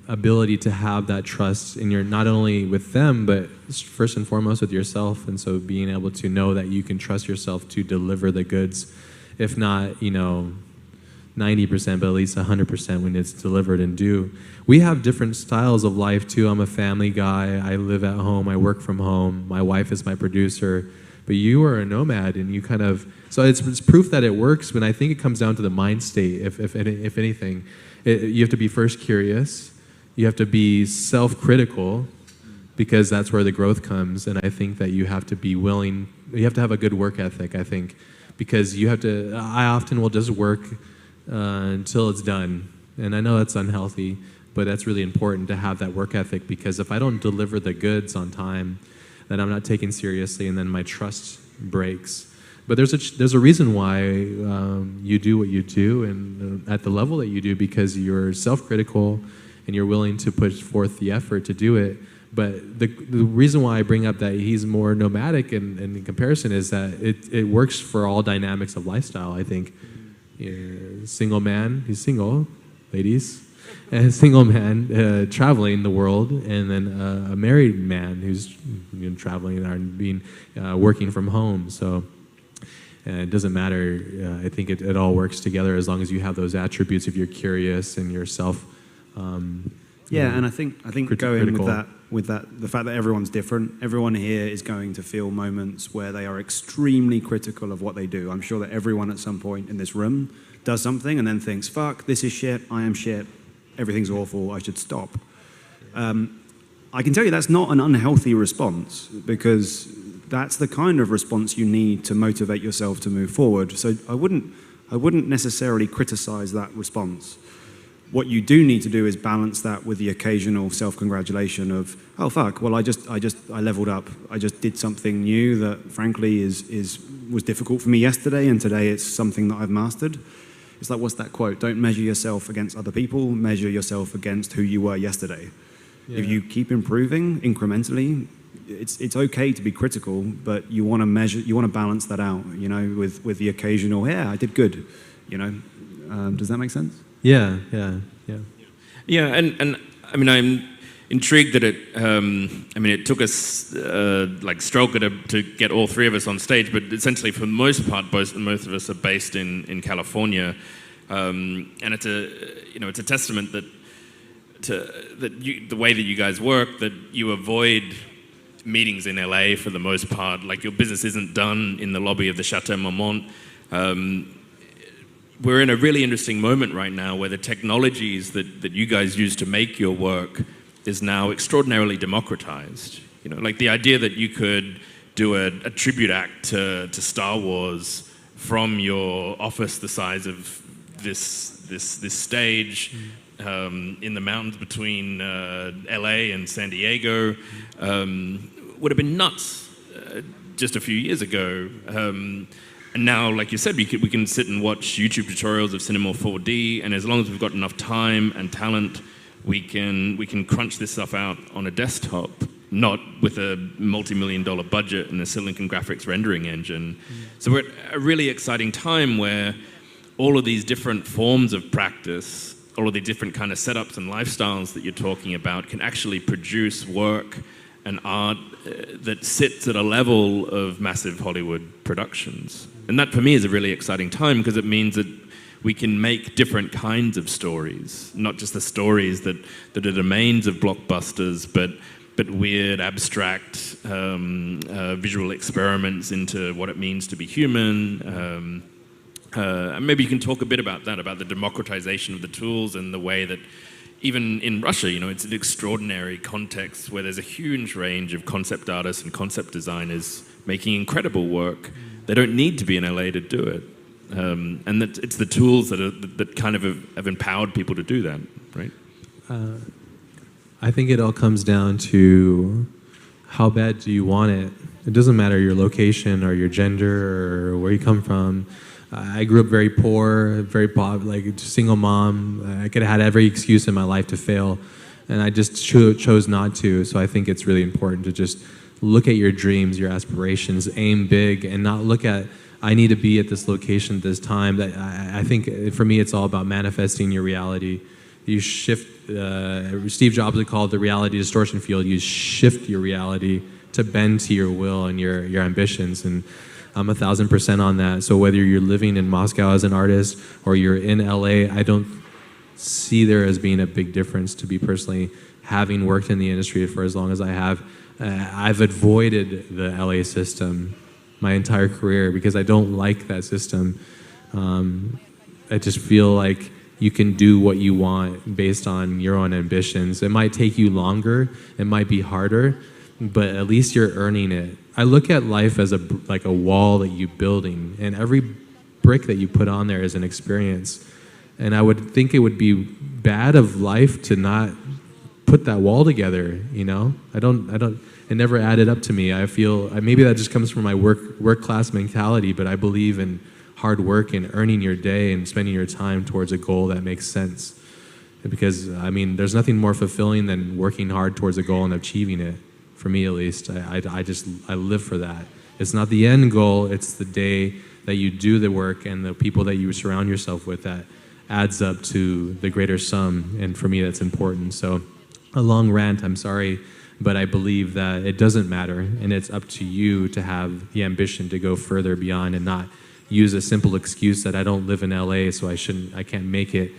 ability to have that trust in your, not only with them, but first and foremost with yourself. And so being able to know that you can trust yourself to deliver the goods, if not, 90%, but at least 100% when it's delivered and due. We have different styles of life too. I'm a family guy. I live at home. I work from home. My wife is my producer. But you are a nomad, and you kind of, so it's proof that it works. When I think it comes down to the mind state, if anything, you have to be first curious. You have to be self-critical, because that's where the growth comes. And I think that you have to be willing. You have to have a good work ethic, I think, because you have to. I often will just work until it's done. And I know that's unhealthy, but that's really important to have that work ethic, because if I don't deliver the goods on time, then I'm not taken seriously, and then my trust breaks. But there's a reason why you do what you do, and at the level that you do, because you're self-critical and you're willing to put forth the effort to do it. But the reason why I bring up that he's more nomadic in comparison is that it works for all dynamics of lifestyle, I think. Single man, he's single, ladies, and a single man traveling the world, and then a married man who's traveling and working from home. So it doesn't matter. I think it all works together as long as you have those attributes if you're curious and yourself. And I think going with that, the fact that everyone's different, everyone here is going to feel moments where they are extremely critical of what they do. I'm sure that everyone at some point in this room does something and then thinks, fuck, this is shit, I am shit, everything's awful, I should stop. I can tell you that's not an unhealthy response, because that's the kind of response you need to motivate yourself to move forward. So I wouldn't necessarily criticize that response. What you do need to do is balance that with the occasional self-congratulation of, oh fuck, well I leveled up. I just did something new that frankly was difficult for me yesterday, and today it's something that I've mastered. It's like, what's that quote? Don't measure yourself against other people, measure yourself against who you were yesterday. Yeah. If you keep improving incrementally, it's okay to be critical, but you want to balance that out, with the occasional, yeah, I did good, does that make sense? Yeah. Yeah, and I mean, I'm intrigued that it took us like Strelka to get all three of us on stage, but essentially for the most part, most of us are based in California, and it's a testament that the way that you guys work, that you avoid meetings in LA for the most part. Like, your business isn't done in the lobby of the Chateau Marmont. We're in a really interesting moment right now where the technologies that you guys use to make your work is now extraordinarily democratized. Like the idea that you could do a tribute act to Star Wars from your office the size of this stage in the mountains between LA and San Diego would have been nuts just a few years ago. And now, like you said, we can sit and watch YouTube tutorials of Cinema 4D, and as long as we've got enough time and talent, we can crunch this stuff out on a desktop, not with a multi-million-dollar budget and a silicon graphics rendering engine. So we're at a really exciting time where all of these different forms of practice, all of the different kind of setups and lifestyles that you're talking about can actually produce work and art that sits at a level of massive Hollywood productions. And that, for me, is a really exciting time, because it means that we can make different kinds of stories, not just the stories that are domains of blockbusters, but weird, abstract visual experiments into what it means to be human. And maybe you can talk a bit about that, about the democratization of the tools and the way that even in Russia, it's an extraordinary context where there's a huge range of concept artists and concept designers making incredible work. They don't need to be in LA to do it. And that it's the tools that kind of have empowered people to do that, right? I think it all comes down to how bad do you want it. It doesn't matter your location or your gender or where you come from. I grew up very poor, like single mom. I could have had every excuse in my life to fail, and I just chose not to. So I think it's really important to just look at your dreams, your aspirations, aim big, and not look at, I need to be at this location at this time. That I think for me, it's all about manifesting your reality. You shift. Steve Jobs would call it the reality distortion field. You shift your reality to bend to your will and your ambitions, and I'm 1,000% on that. So whether you're living in Moscow as an artist or you're in LA, I don't see there as being a big difference. To be personally, having worked in the industry for as long as I have, I've avoided the LA system my entire career because I don't like that system. I just feel like you can do what you want based on your own ambitions. It might take you longer, it might be harder, but at least you're earning it. I look at life as like a wall that you're building, and every brick that you put on there is an experience. And I would think it would be bad of life to not put that wall together, you know? It never added up to me. I feel, maybe that just comes from my work class mentality, but I believe in hard work and earning your day and spending your time towards a goal that makes sense. Because, I mean, there's nothing more fulfilling than working hard towards a goal and achieving it. For me, at least, I live for that. It's not the end goal, it's the day that you do the work and the people that you surround yourself with that adds up to the greater sum, and for me, that's important. So, a long rant, I'm sorry, but I believe that it doesn't matter, and it's up to you to have the ambition to go further beyond and not use a simple excuse that I don't live in LA, so I can't make it.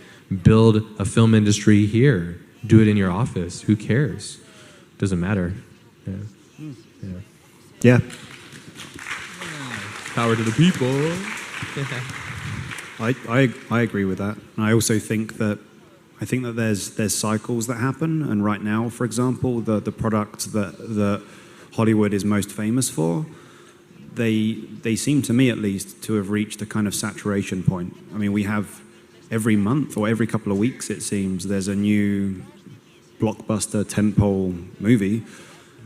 Build a film industry here. Do it in your office. Who cares? Doesn't matter. Yeah. Power to the people. I agree with that. And I also think that there's cycles that happen, and right now, for example, the product that Hollywood is most famous for, they seem to me at least to have reached a kind of saturation point. I mean, we have every month or every couple of weeks, it seems, there's a new blockbuster tentpole movie.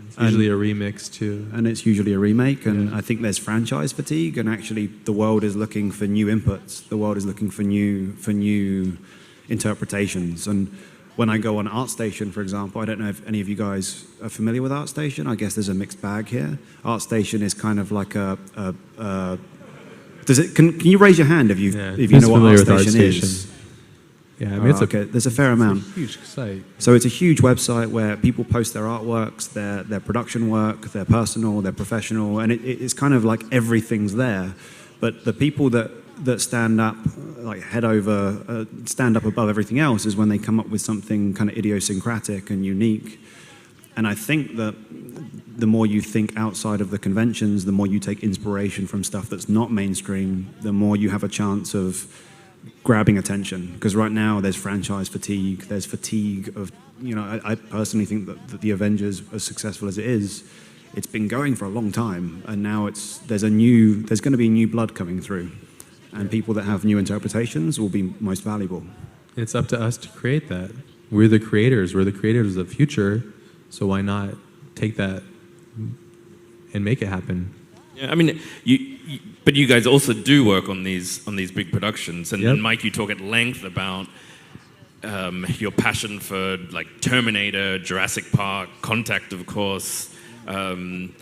It's usually a remix too. And it's usually a remake, and I think there's franchise fatigue, and actually the world is looking for new inputs. The world is looking for new interpretations. And when I go on ArtStation, for example, I don't know if any of you guys are familiar with ArtStation. I guess there's a mixed bag here. ArtStation is kind of like can you raise your hand if you know what ArtStation is? Yeah, I mean, there's a fair amount. It's a huge site. So it's a huge website where people post their artworks, their production work, their personal, their professional, and it's kind of like everything's there. But the people that stand up, like stand up above everything else is when they come up with something kind of idiosyncratic and unique. And I think that the more you think outside of the conventions, the more you take inspiration from stuff that's not mainstream, the more you have a chance of grabbing attention. Because right now there's franchise fatigue, there's fatigue of, I personally think that the Avengers, as successful as it is, it's been going for a long time, and now there's going to be new blood coming through, and people that have new interpretations will be most valuable. It's up to us to create that. We're the creators of the future, so why not take that and make it happen? Yeah, I mean, but you guys also do work on these big productions, and, Yep. and Mike, you talk at length about your passion for like Terminator, Jurassic Park, Contact, of course, and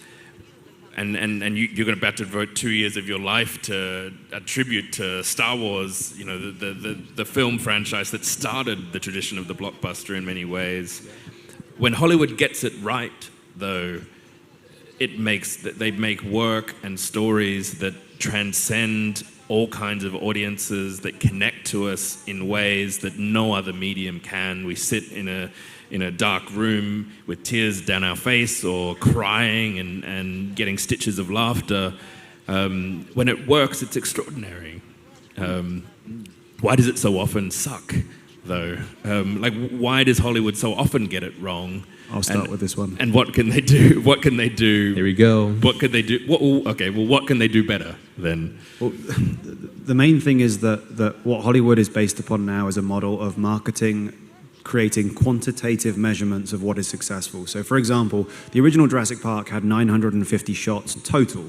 you're going to devote 2 years of your life to a tribute to Star Wars, the film franchise that started the tradition of the blockbuster in many ways. When Hollywood gets it right, though, they make work and stories that transcend all kinds of audiences, that connect to us in ways that no other medium can. We sit in a dark room with tears down our face, or crying and getting stitches of laughter. When it works, it's extraordinary. Why does it so often suck, though? Why does Hollywood so often get it wrong? I'll start with this one. And what can they do? What can they do? Here we go. What can they do? What can they do better then? Well, the main thing is that what Hollywood is based upon now is a model of marketing, creating quantitative measurements of what is successful. So, for example, the original Jurassic Park had 950 shots total.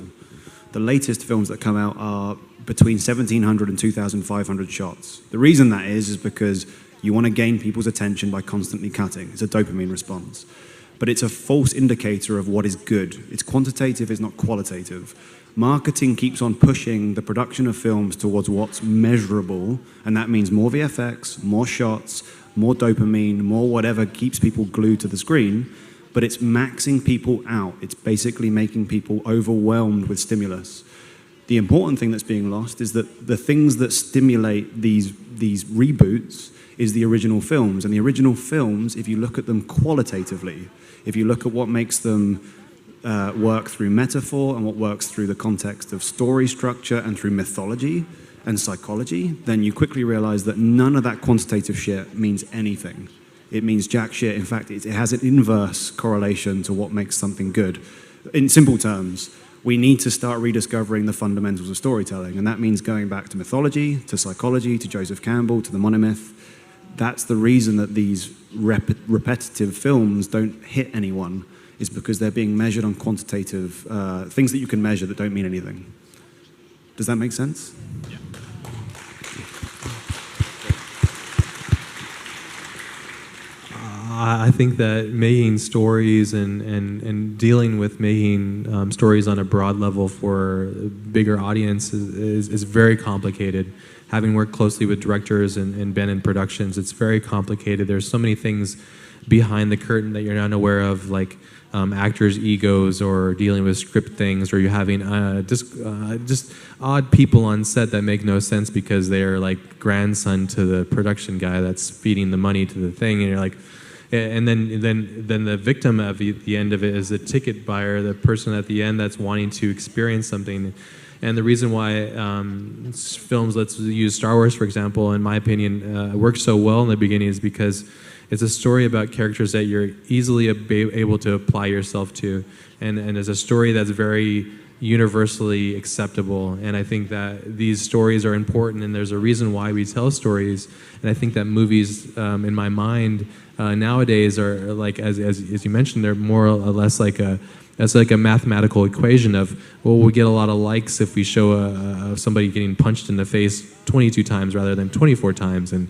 The latest films that come out are between 1,700 and 2,500 shots. The reason that is because you want to gain people's attention by constantly cutting. It's a dopamine response. But it's a false indicator of what is good. It's quantitative, it's not qualitative. Marketing keeps on pushing the production of films towards what's measurable, and that means more VFX, more shots, more dopamine, more whatever keeps people glued to the screen, but it's maxing people out. It's basically making people overwhelmed with stimulus. The important thing that's being lost is that the things that stimulate these reboots is the original films. And the original films, if you look at them qualitatively, if you look at what makes them work through metaphor and what works through the context of story structure and through mythology and psychology, then you quickly realize that none of that quantitative shit means anything. It means jack shit. In fact, it has an inverse correlation to what makes something good. In simple terms, we need to start rediscovering the fundamentals of storytelling, and that means going back to mythology, to psychology, to Joseph Campbell, to the monomyth. That's the reason that these repetitive films don't hit anyone, is because they're being measured on quantitative things that you can measure that don't mean anything. Does that make sense? Yeah. I think that making stories and dealing with making stories on a broad level for a bigger audience is very complicated. Having worked closely with directors and been in productions, it's very complicated. There's so many things behind the curtain that you're not aware of, like actors' egos or dealing with script things, or you're having just odd people on set that make no sense because they're like grandson to the production guy that's feeding the money to the thing, and you're like, and then the victim at the end of it is the ticket buyer, the person at the end that's wanting to experience something. And the reason why films, let's use Star Wars for example, in my opinion, works so well in the beginning is because it's a story about characters that you're easily able to apply yourself to, and it's a story that's very universally acceptable. And I think that these stories are important, and there's a reason why we tell stories. And I think that movies, in my mind, nowadays are like, as you mentioned, they're more or less like a mathematical equation of, well, we'll get a lot of likes if we show somebody getting punched in the face 22 times rather than 24 times. And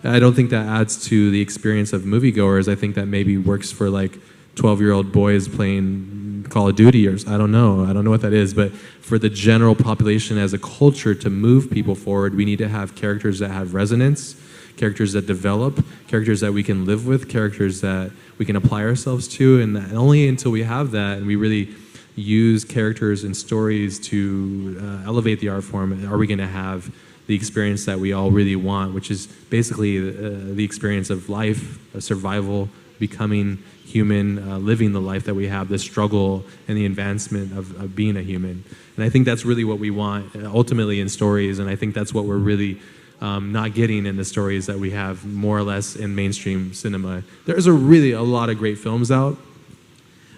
I don't think that adds to the experience of moviegoers. I think that maybe works for like 12-year-old boys playing Call of Duty, or I don't know what that is. But for the general population as a culture to move people forward, we need to have characters that have resonance, characters that develop, characters that we can live with, characters that we can apply ourselves to, and only until we have that and we really use characters and stories to elevate the art form are we going to have the experience that we all really want, which is basically the experience of life, survival, becoming human, living the life that we have, the struggle and the advancement of being a human. And I think that's really what we want ultimately in stories, and I think that's what we're really not getting in the stories that we have more or less in mainstream cinema. There's a lot of great films out,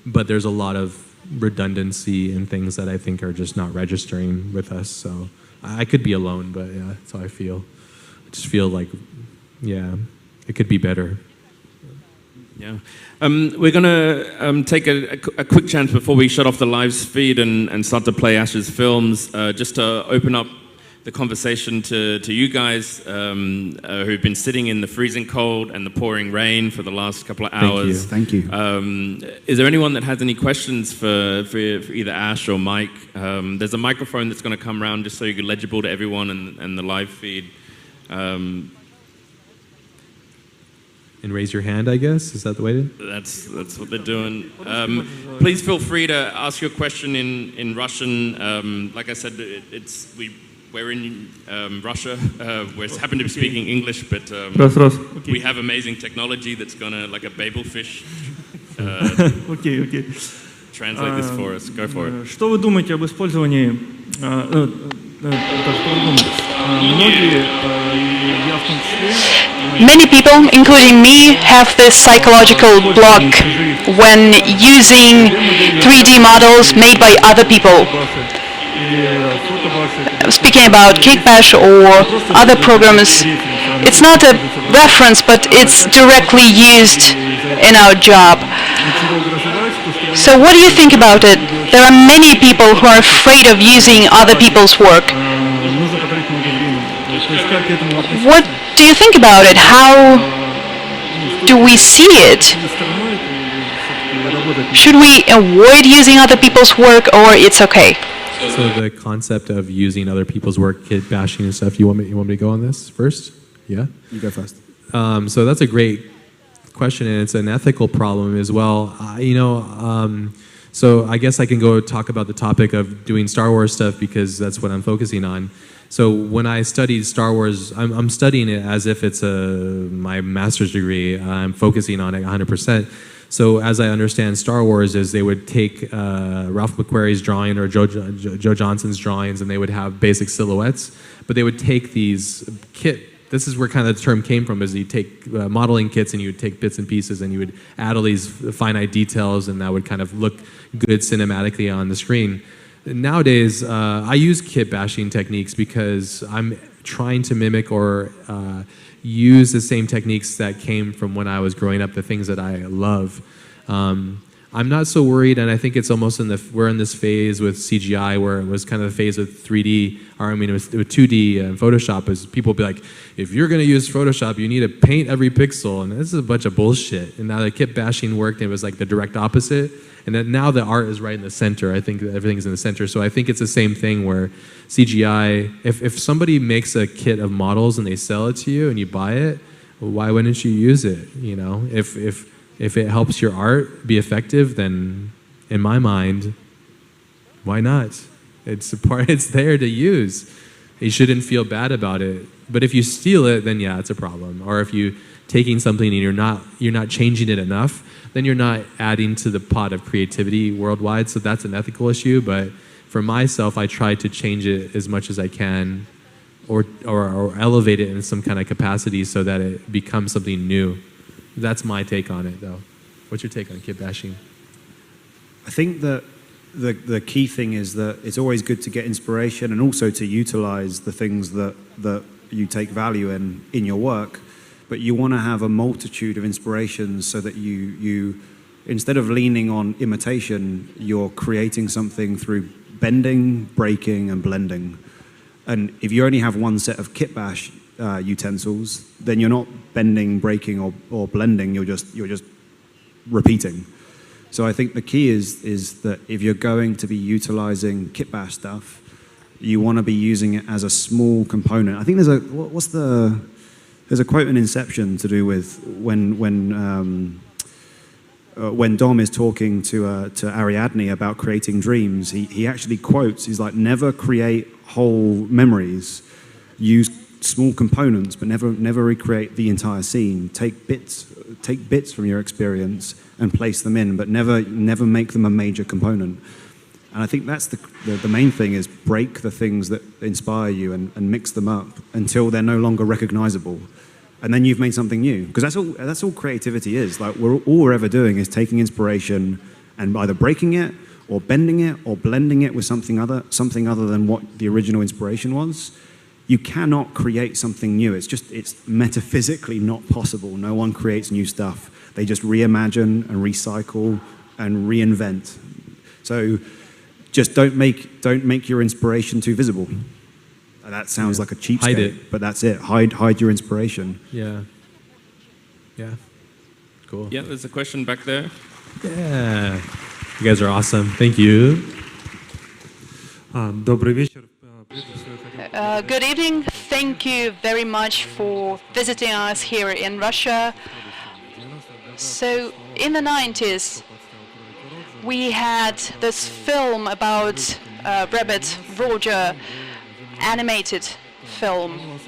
but there's a lot of redundancy and things that I think are just not registering with us. So I could be alone, but yeah, that's how I feel. I just feel like, yeah, it could be better. Yeah. We're going to take a quick chance before we shut off the live feed and start to play Ash's films, just to open up the conversation to you guys who've been sitting in the freezing cold and the pouring rain for the last couple of hours. Thank you. Is there anyone that has any questions for either Ash or Mike? There's a microphone that's going to come around just so you're legible to everyone and the live feed. And raise your hand, I guess? Is that the way to? That's what they're doing. Please feel free to ask your question in Russian. Like I said, we're in Russia. We happen to be speaking English, but we have amazing technology that's gonna, like a Babel fish, translate this for us. Go for it. Что вы думаете об использовании? Many people, including me, have this psychological block when using 3D models made by other people. Speaking about Kickbash or other programs, it's not a reference, but it's directly used in our job. So what do you think about it? There are many people who are afraid of using other people's work. What do you think about it? How do we see it? Should we avoid using other people's work, or it's okay? So the concept of using other people's work, kid bashing and stuff, you want me to go on this first? Yeah? You go first. So that's a great question, and it's an ethical problem as well. So I guess I can go talk about the topic of doing Star Wars stuff because that's what I'm focusing on. So when I studied Star Wars, I'm studying it as if it's my master's degree. I'm focusing on it 100%. So as I understand Star Wars is they would take Ralph McQuarrie's drawing or Joe Johnston's drawings and they would have basic silhouettes, but they would take these this is where kind of the term came from, is you take modeling kits and you would take bits and pieces and you would add all these finite details and that would kind of look good cinematically on the screen. Nowadays, I use kit bashing techniques because I'm trying to mimic or use the same techniques that came from when I was growing up, the things that I love. I'm not so worried, and I think it's almost we're in this phase with CGI where it was kind of the phase with 3D, or I mean with 2D and Photoshop, is people be like, if you're going to use Photoshop, you need to paint every pixel, and this is a bunch of bullshit. And now the kit bashing worked, and it was like the direct opposite. And then now the art is right in the center. I think everything's in the center. So I think it's the same thing where CGI, if somebody makes a kit of models and they sell it to you and you buy it, well, why wouldn't you use it? You know, if it helps your art be effective, then in my mind, why not? It's there to use. You shouldn't feel bad about it. But if you steal it, then yeah, it's a problem. Or if you're taking something and you're not changing it enough, then you're not adding to the pot of creativity worldwide. So that's an ethical issue. But for myself, I try to change it as much as I can, or elevate it in some kind of capacity so that it becomes something new. That's my take on it, though. What's your take on kit bashing? I think that the key thing is that it's always good to get inspiration and also to utilize the things that you take value in your work. But you want to have a multitude of inspirations so that you instead of leaning on imitation, you're creating something through bending, breaking, and blending. And if you only have one set of kit bash utensils, then you're not bending, breaking, or blending. You're just repeating. So I think the key is that if you're going to be utilizing kit bash stuff, you want to be using it as a small component. I think there's a quote in Inception to do with when Dom is talking to Ariadne about creating dreams. He actually quotes. He's like, never create whole memories. Use small components, but never recreate the entire scene. Take bits from your experience and place them in, but never make them a major component. And I think that's the main thing, is break the things that inspire you and mix them up until they're no longer recognizable. And then you've made something new. Because that's all creativity is. Like all we're ever doing is taking inspiration and either breaking it or bending it or blending it with something other than what the original inspiration was. You cannot create something new. It's metaphysically not possible. No one creates new stuff. They just reimagine and recycle and reinvent. So just don't make your inspiration too visible. That sounds like a cheapskate, hide it. But that's it. Hide your inspiration. Yeah. Cool. Yeah, there's a question back there. Yeah. You guys are awesome. Thank you. Good evening. Thank you very much for visiting us here in Russia. So, in the 90s, we had this film about Rabbit Roger, animated film.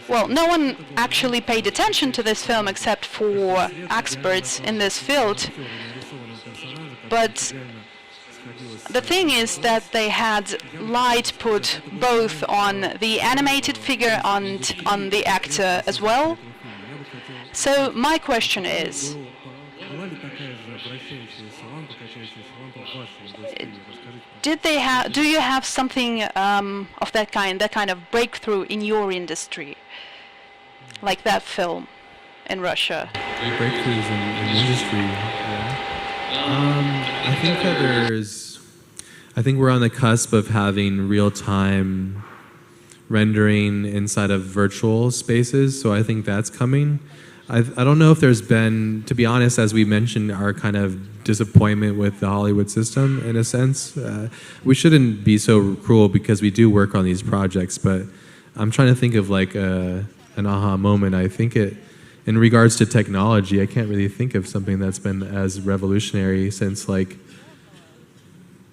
Well, no one actually paid attention to this film except for experts in this field. But the thing is that they had light put both on the animated figure and on the actor as well. So my question is, do you have something of that kind of breakthrough in your industry, like that film in Russia? Breakthroughs in industry, yeah. I think we're on the cusp of having real-time rendering inside of virtual spaces, so I think that's coming. I don't know if there's been, to be honest, as we mentioned, our kind of disappointment with the Hollywood system, in a sense. We shouldn't be so cruel because we do work on these projects, but I'm trying to think of like a an aha moment. I think in regards to technology, I can't really think of something that's been as revolutionary since like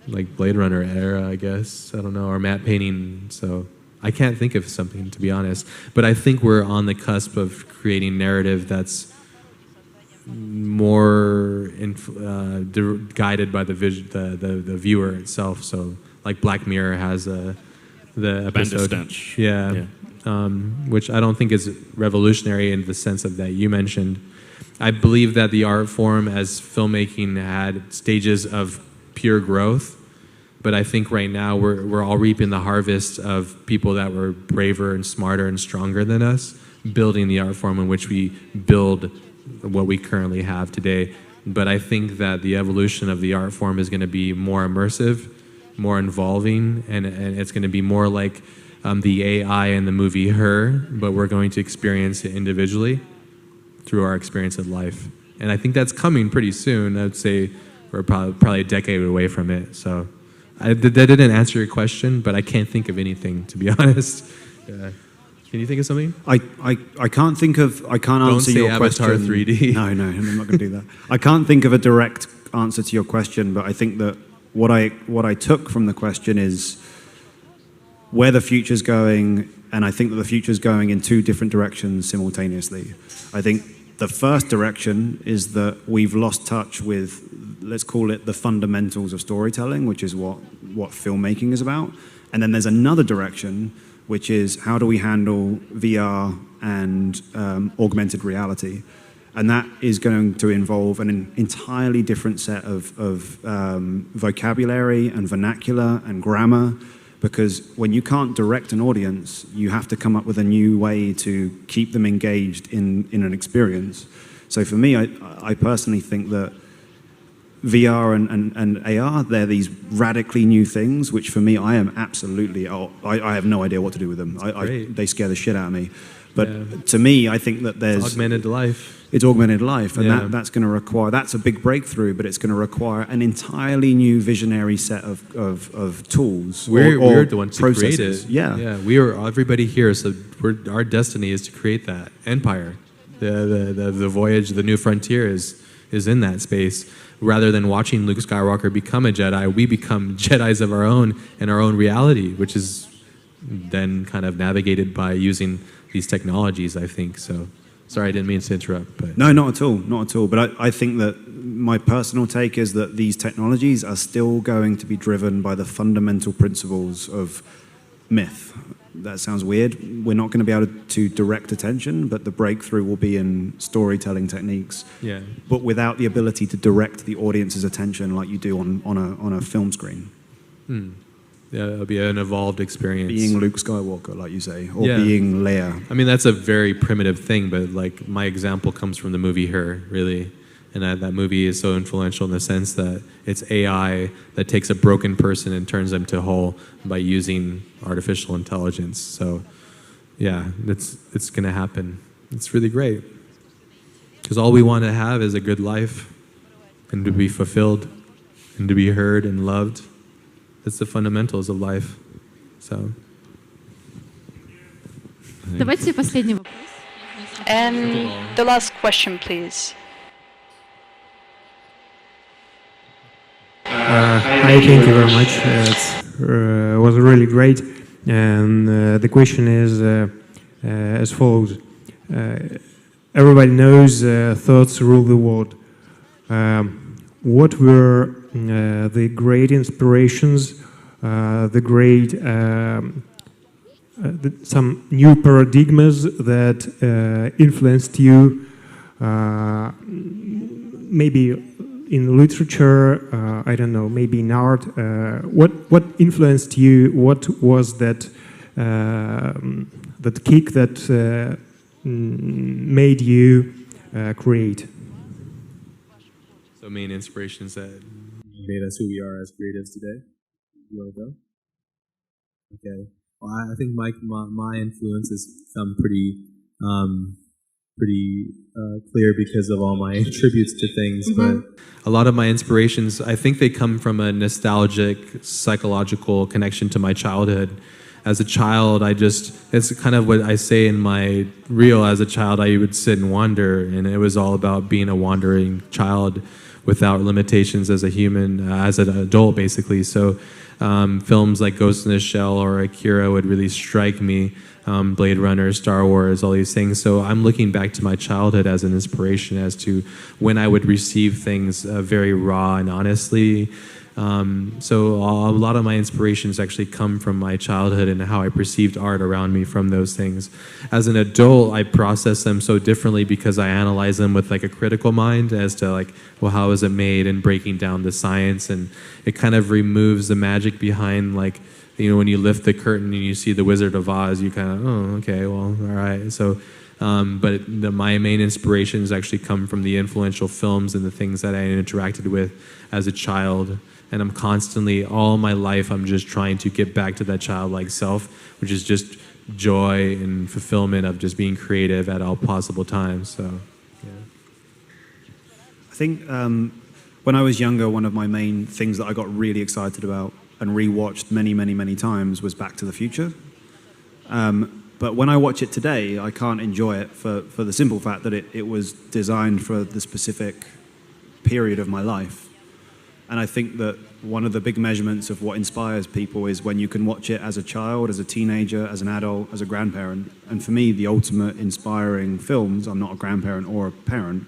Blade Runner era, I guess. I don't know, or matte painting. So I can't think of something, to be honest. But I think we're on the cusp of creating narrative that's more guided by the viewer itself. So like Black Mirror has the episode, which I don't think is revolutionary in the sense of that you mentioned. I believe that the art form as filmmaking had stages of pure growth, but I think right now we're all reaping the harvest of people that were braver and smarter and stronger than us, building the art form in which we build what we currently have today. But I think that the evolution of the art form is going to be more immersive, more involving, and it's going to be more like the AI in the movie Her, but we're going to experience it individually through our experience of life. And I think that's coming pretty soon. I'd say we're probably a decade away from it. So that didn't answer your question, but I can't think of anything, to be honest. Can you think of something? I can't think of. I can't answer your question. Don't say Avatar 3D. No, I'm not going to do that. I can't think of a direct answer to your question, but I think that what I took from the question is where the future's going, and I think that the future's going in two different directions simultaneously. I think the first direction is that we've lost touch with, let's call it the fundamentals of storytelling, which is what filmmaking is about. And then there's another direction, which is how do we handle VR and augmented reality. And that is going to involve an entirely different set of vocabulary and vernacular and grammar, because when you can't direct an audience, you have to come up with a new way to keep them engaged in an experience. So for me, I personally think that VR and AR, they're these radically new things, which for me, I am absolutely, I have no idea what to do with them. They scare the shit out of me. But to me, I think that there's... augmented life. It's augmented life, and that's going to require, that's a big breakthrough, but it's going to require an entirely new visionary set of tools. We're the ones who create it. Yeah. We are, everybody here, so our destiny is to create that empire. The voyage, the new frontier is in that space. Rather than watching Luke Skywalker become a Jedi, we become Jedis of our own in our own reality, which is then kind of navigated by using these technologies, I think. So, sorry, I didn't mean to interrupt. But no, not at all. But I think that my personal take is that these technologies are still going to be driven by the fundamental principles of myth. That sounds weird. We're not going to be able to direct attention, but the breakthrough will be in storytelling techniques. Yeah. But without the ability to direct the audience's attention like you do on a film screen. Yeah, it'll be an evolved experience. Being Luke Skywalker, like you say, or being Leia. I mean, that's a very primitive thing, but like my example comes from the movie Her, really. And that movie is so influential in the sense that it's AI that takes a broken person and turns them to whole by using artificial intelligence. So, yeah, it's going to happen. It's really great. Because all we want to have is a good life and to be fulfilled and to be heard and loved. It's the fundamentals of life. So. Давайте последний вопрос. And the last question, please. Hi, thank you very much. It was really great. And the question is as follows. Everybody knows thoughts rule the world. What were the great inspirations, some new paradigms that influenced you, maybe in literature, I don't know, maybe in art? What influenced you? What was that kick that made you create? So main inspirations that made us who we are as creatives today. You want to go? Okay. Well, I think my influences come pretty clear because of all my tributes to things. But a lot of my inspirations, I think they come from a nostalgic, psychological connection to my childhood. as a child, it's kind of what I say in my reel. As a child, I would sit and wander, and it was all about being a wandering child without limitations as a human, as an adult, basically. So films like Ghost in the Shell or Akira would really strike me. Blade Runner, Star Wars, all these things. So I'm looking back to my childhood as an inspiration as to when I would receive things very raw and honestly. So a lot of my inspirations actually come from my childhood and how I perceived art around me from those things. As an adult, I process them so differently because I analyze them with like a critical mind as to like, well, how is it made, and breaking down the science, and it kind of removes the magic behind, like, you know, when you lift the curtain and you see the Wizard of Oz, you kind of, oh, okay, well, all right. So, but my main inspirations actually come from the influential films and the things that I interacted with as a child. And I'm constantly, all my life, I'm just trying to get back to that childlike self, which is just joy and fulfillment of just being creative at all possible times. So, yeah. I think when I was younger, one of my main things that I got really excited about and rewatched many times was Back to the Future. But when I watch it today, I can't enjoy it for the simple fact that it was designed for the specific period of my life. And I think that one of the big measurements of what inspires people is when you can watch it as a child, as a teenager, as an adult, as a grandparent. And for me, the ultimate inspiring films, I'm not a grandparent or a parent,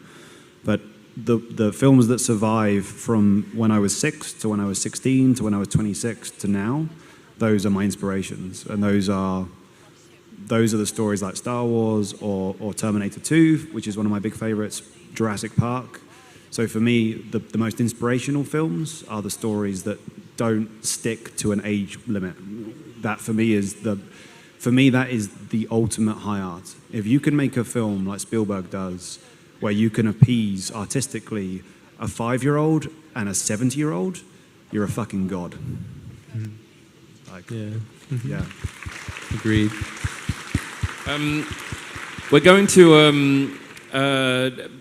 but the films that survive from when I was 6 to when I was 16 to when I was 26 to now, those are my inspirations. And those are the stories like Star Wars or Terminator 2, which is one of my big favorites, Jurassic Park. So for me, the most inspirational films are the stories that don't stick to an age limit. That for me is that is the ultimate high art. If you can make a film like Spielberg does, where you can appease artistically a 5-year-old and a 70-year-old, you're a fucking god. Like, yeah. Yeah. Agreed. We're going to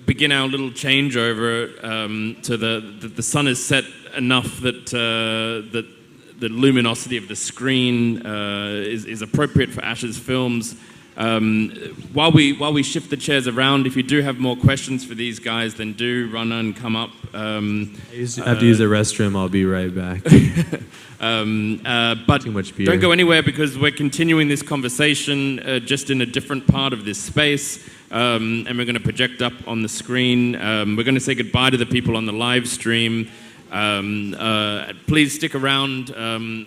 begin our little changeover to the sun is set enough that the luminosity of the screen is appropriate for Ash's films. While we shift the chairs around, if you do have more questions for these guys, then do run and come up. I have to use the restroom. I'll be right back. But too much beer. Don't go anywhere, because we're continuing this conversation just in a different part of this space, and we're going to project up on the screen. We're going to say goodbye to the people on the live stream. Please stick around.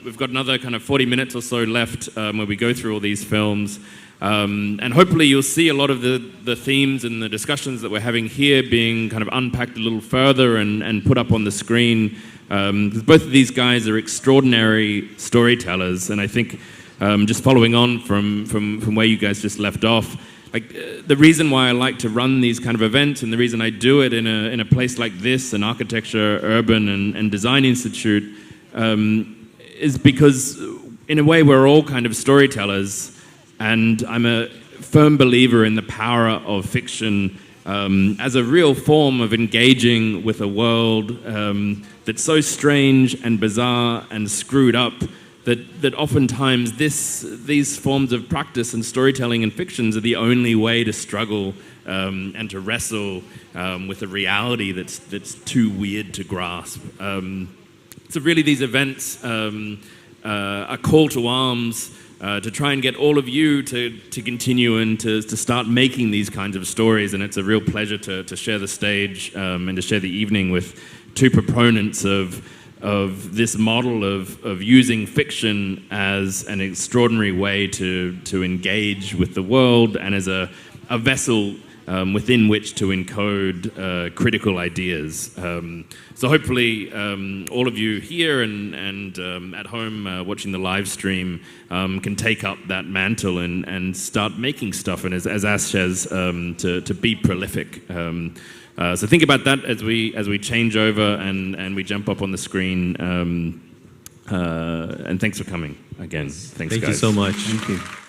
We've got another kind of 40 minutes or so left where we go through all these films. And hopefully you'll see a lot of the themes and the discussions that we're having here being kind of unpacked a little further and put up on the screen. Because both of these guys are extraordinary storytellers, and I think just following on from where you guys just left off, like the reason why I like to run these kind of events, and the reason I do it in a place like this, an architecture, urban, and design institute, is because in a way we're all kind of storytellers. And I'm a firm believer in the power of fiction as a real form of engaging with a world that's so strange and bizarre and screwed up that oftentimes these forms of practice and storytelling and fictions are the only way to struggle and to wrestle with a reality that's too weird to grasp. So really these events are a call to arms to try and get all of you to continue and to start making these kinds of stories. And it's a real pleasure to share the stage and to share the evening with two proponents of this model of using fiction as an extraordinary way to engage with the world and as a vessel within which to encode critical ideas. So hopefully all of you here and at home watching the live stream can take up that mantle and start making stuff, and as Ash says, to be prolific. So think about that as we change over and we jump up on the screen. And thanks for coming again. Thanks, guys. Thank you so much. Thank you.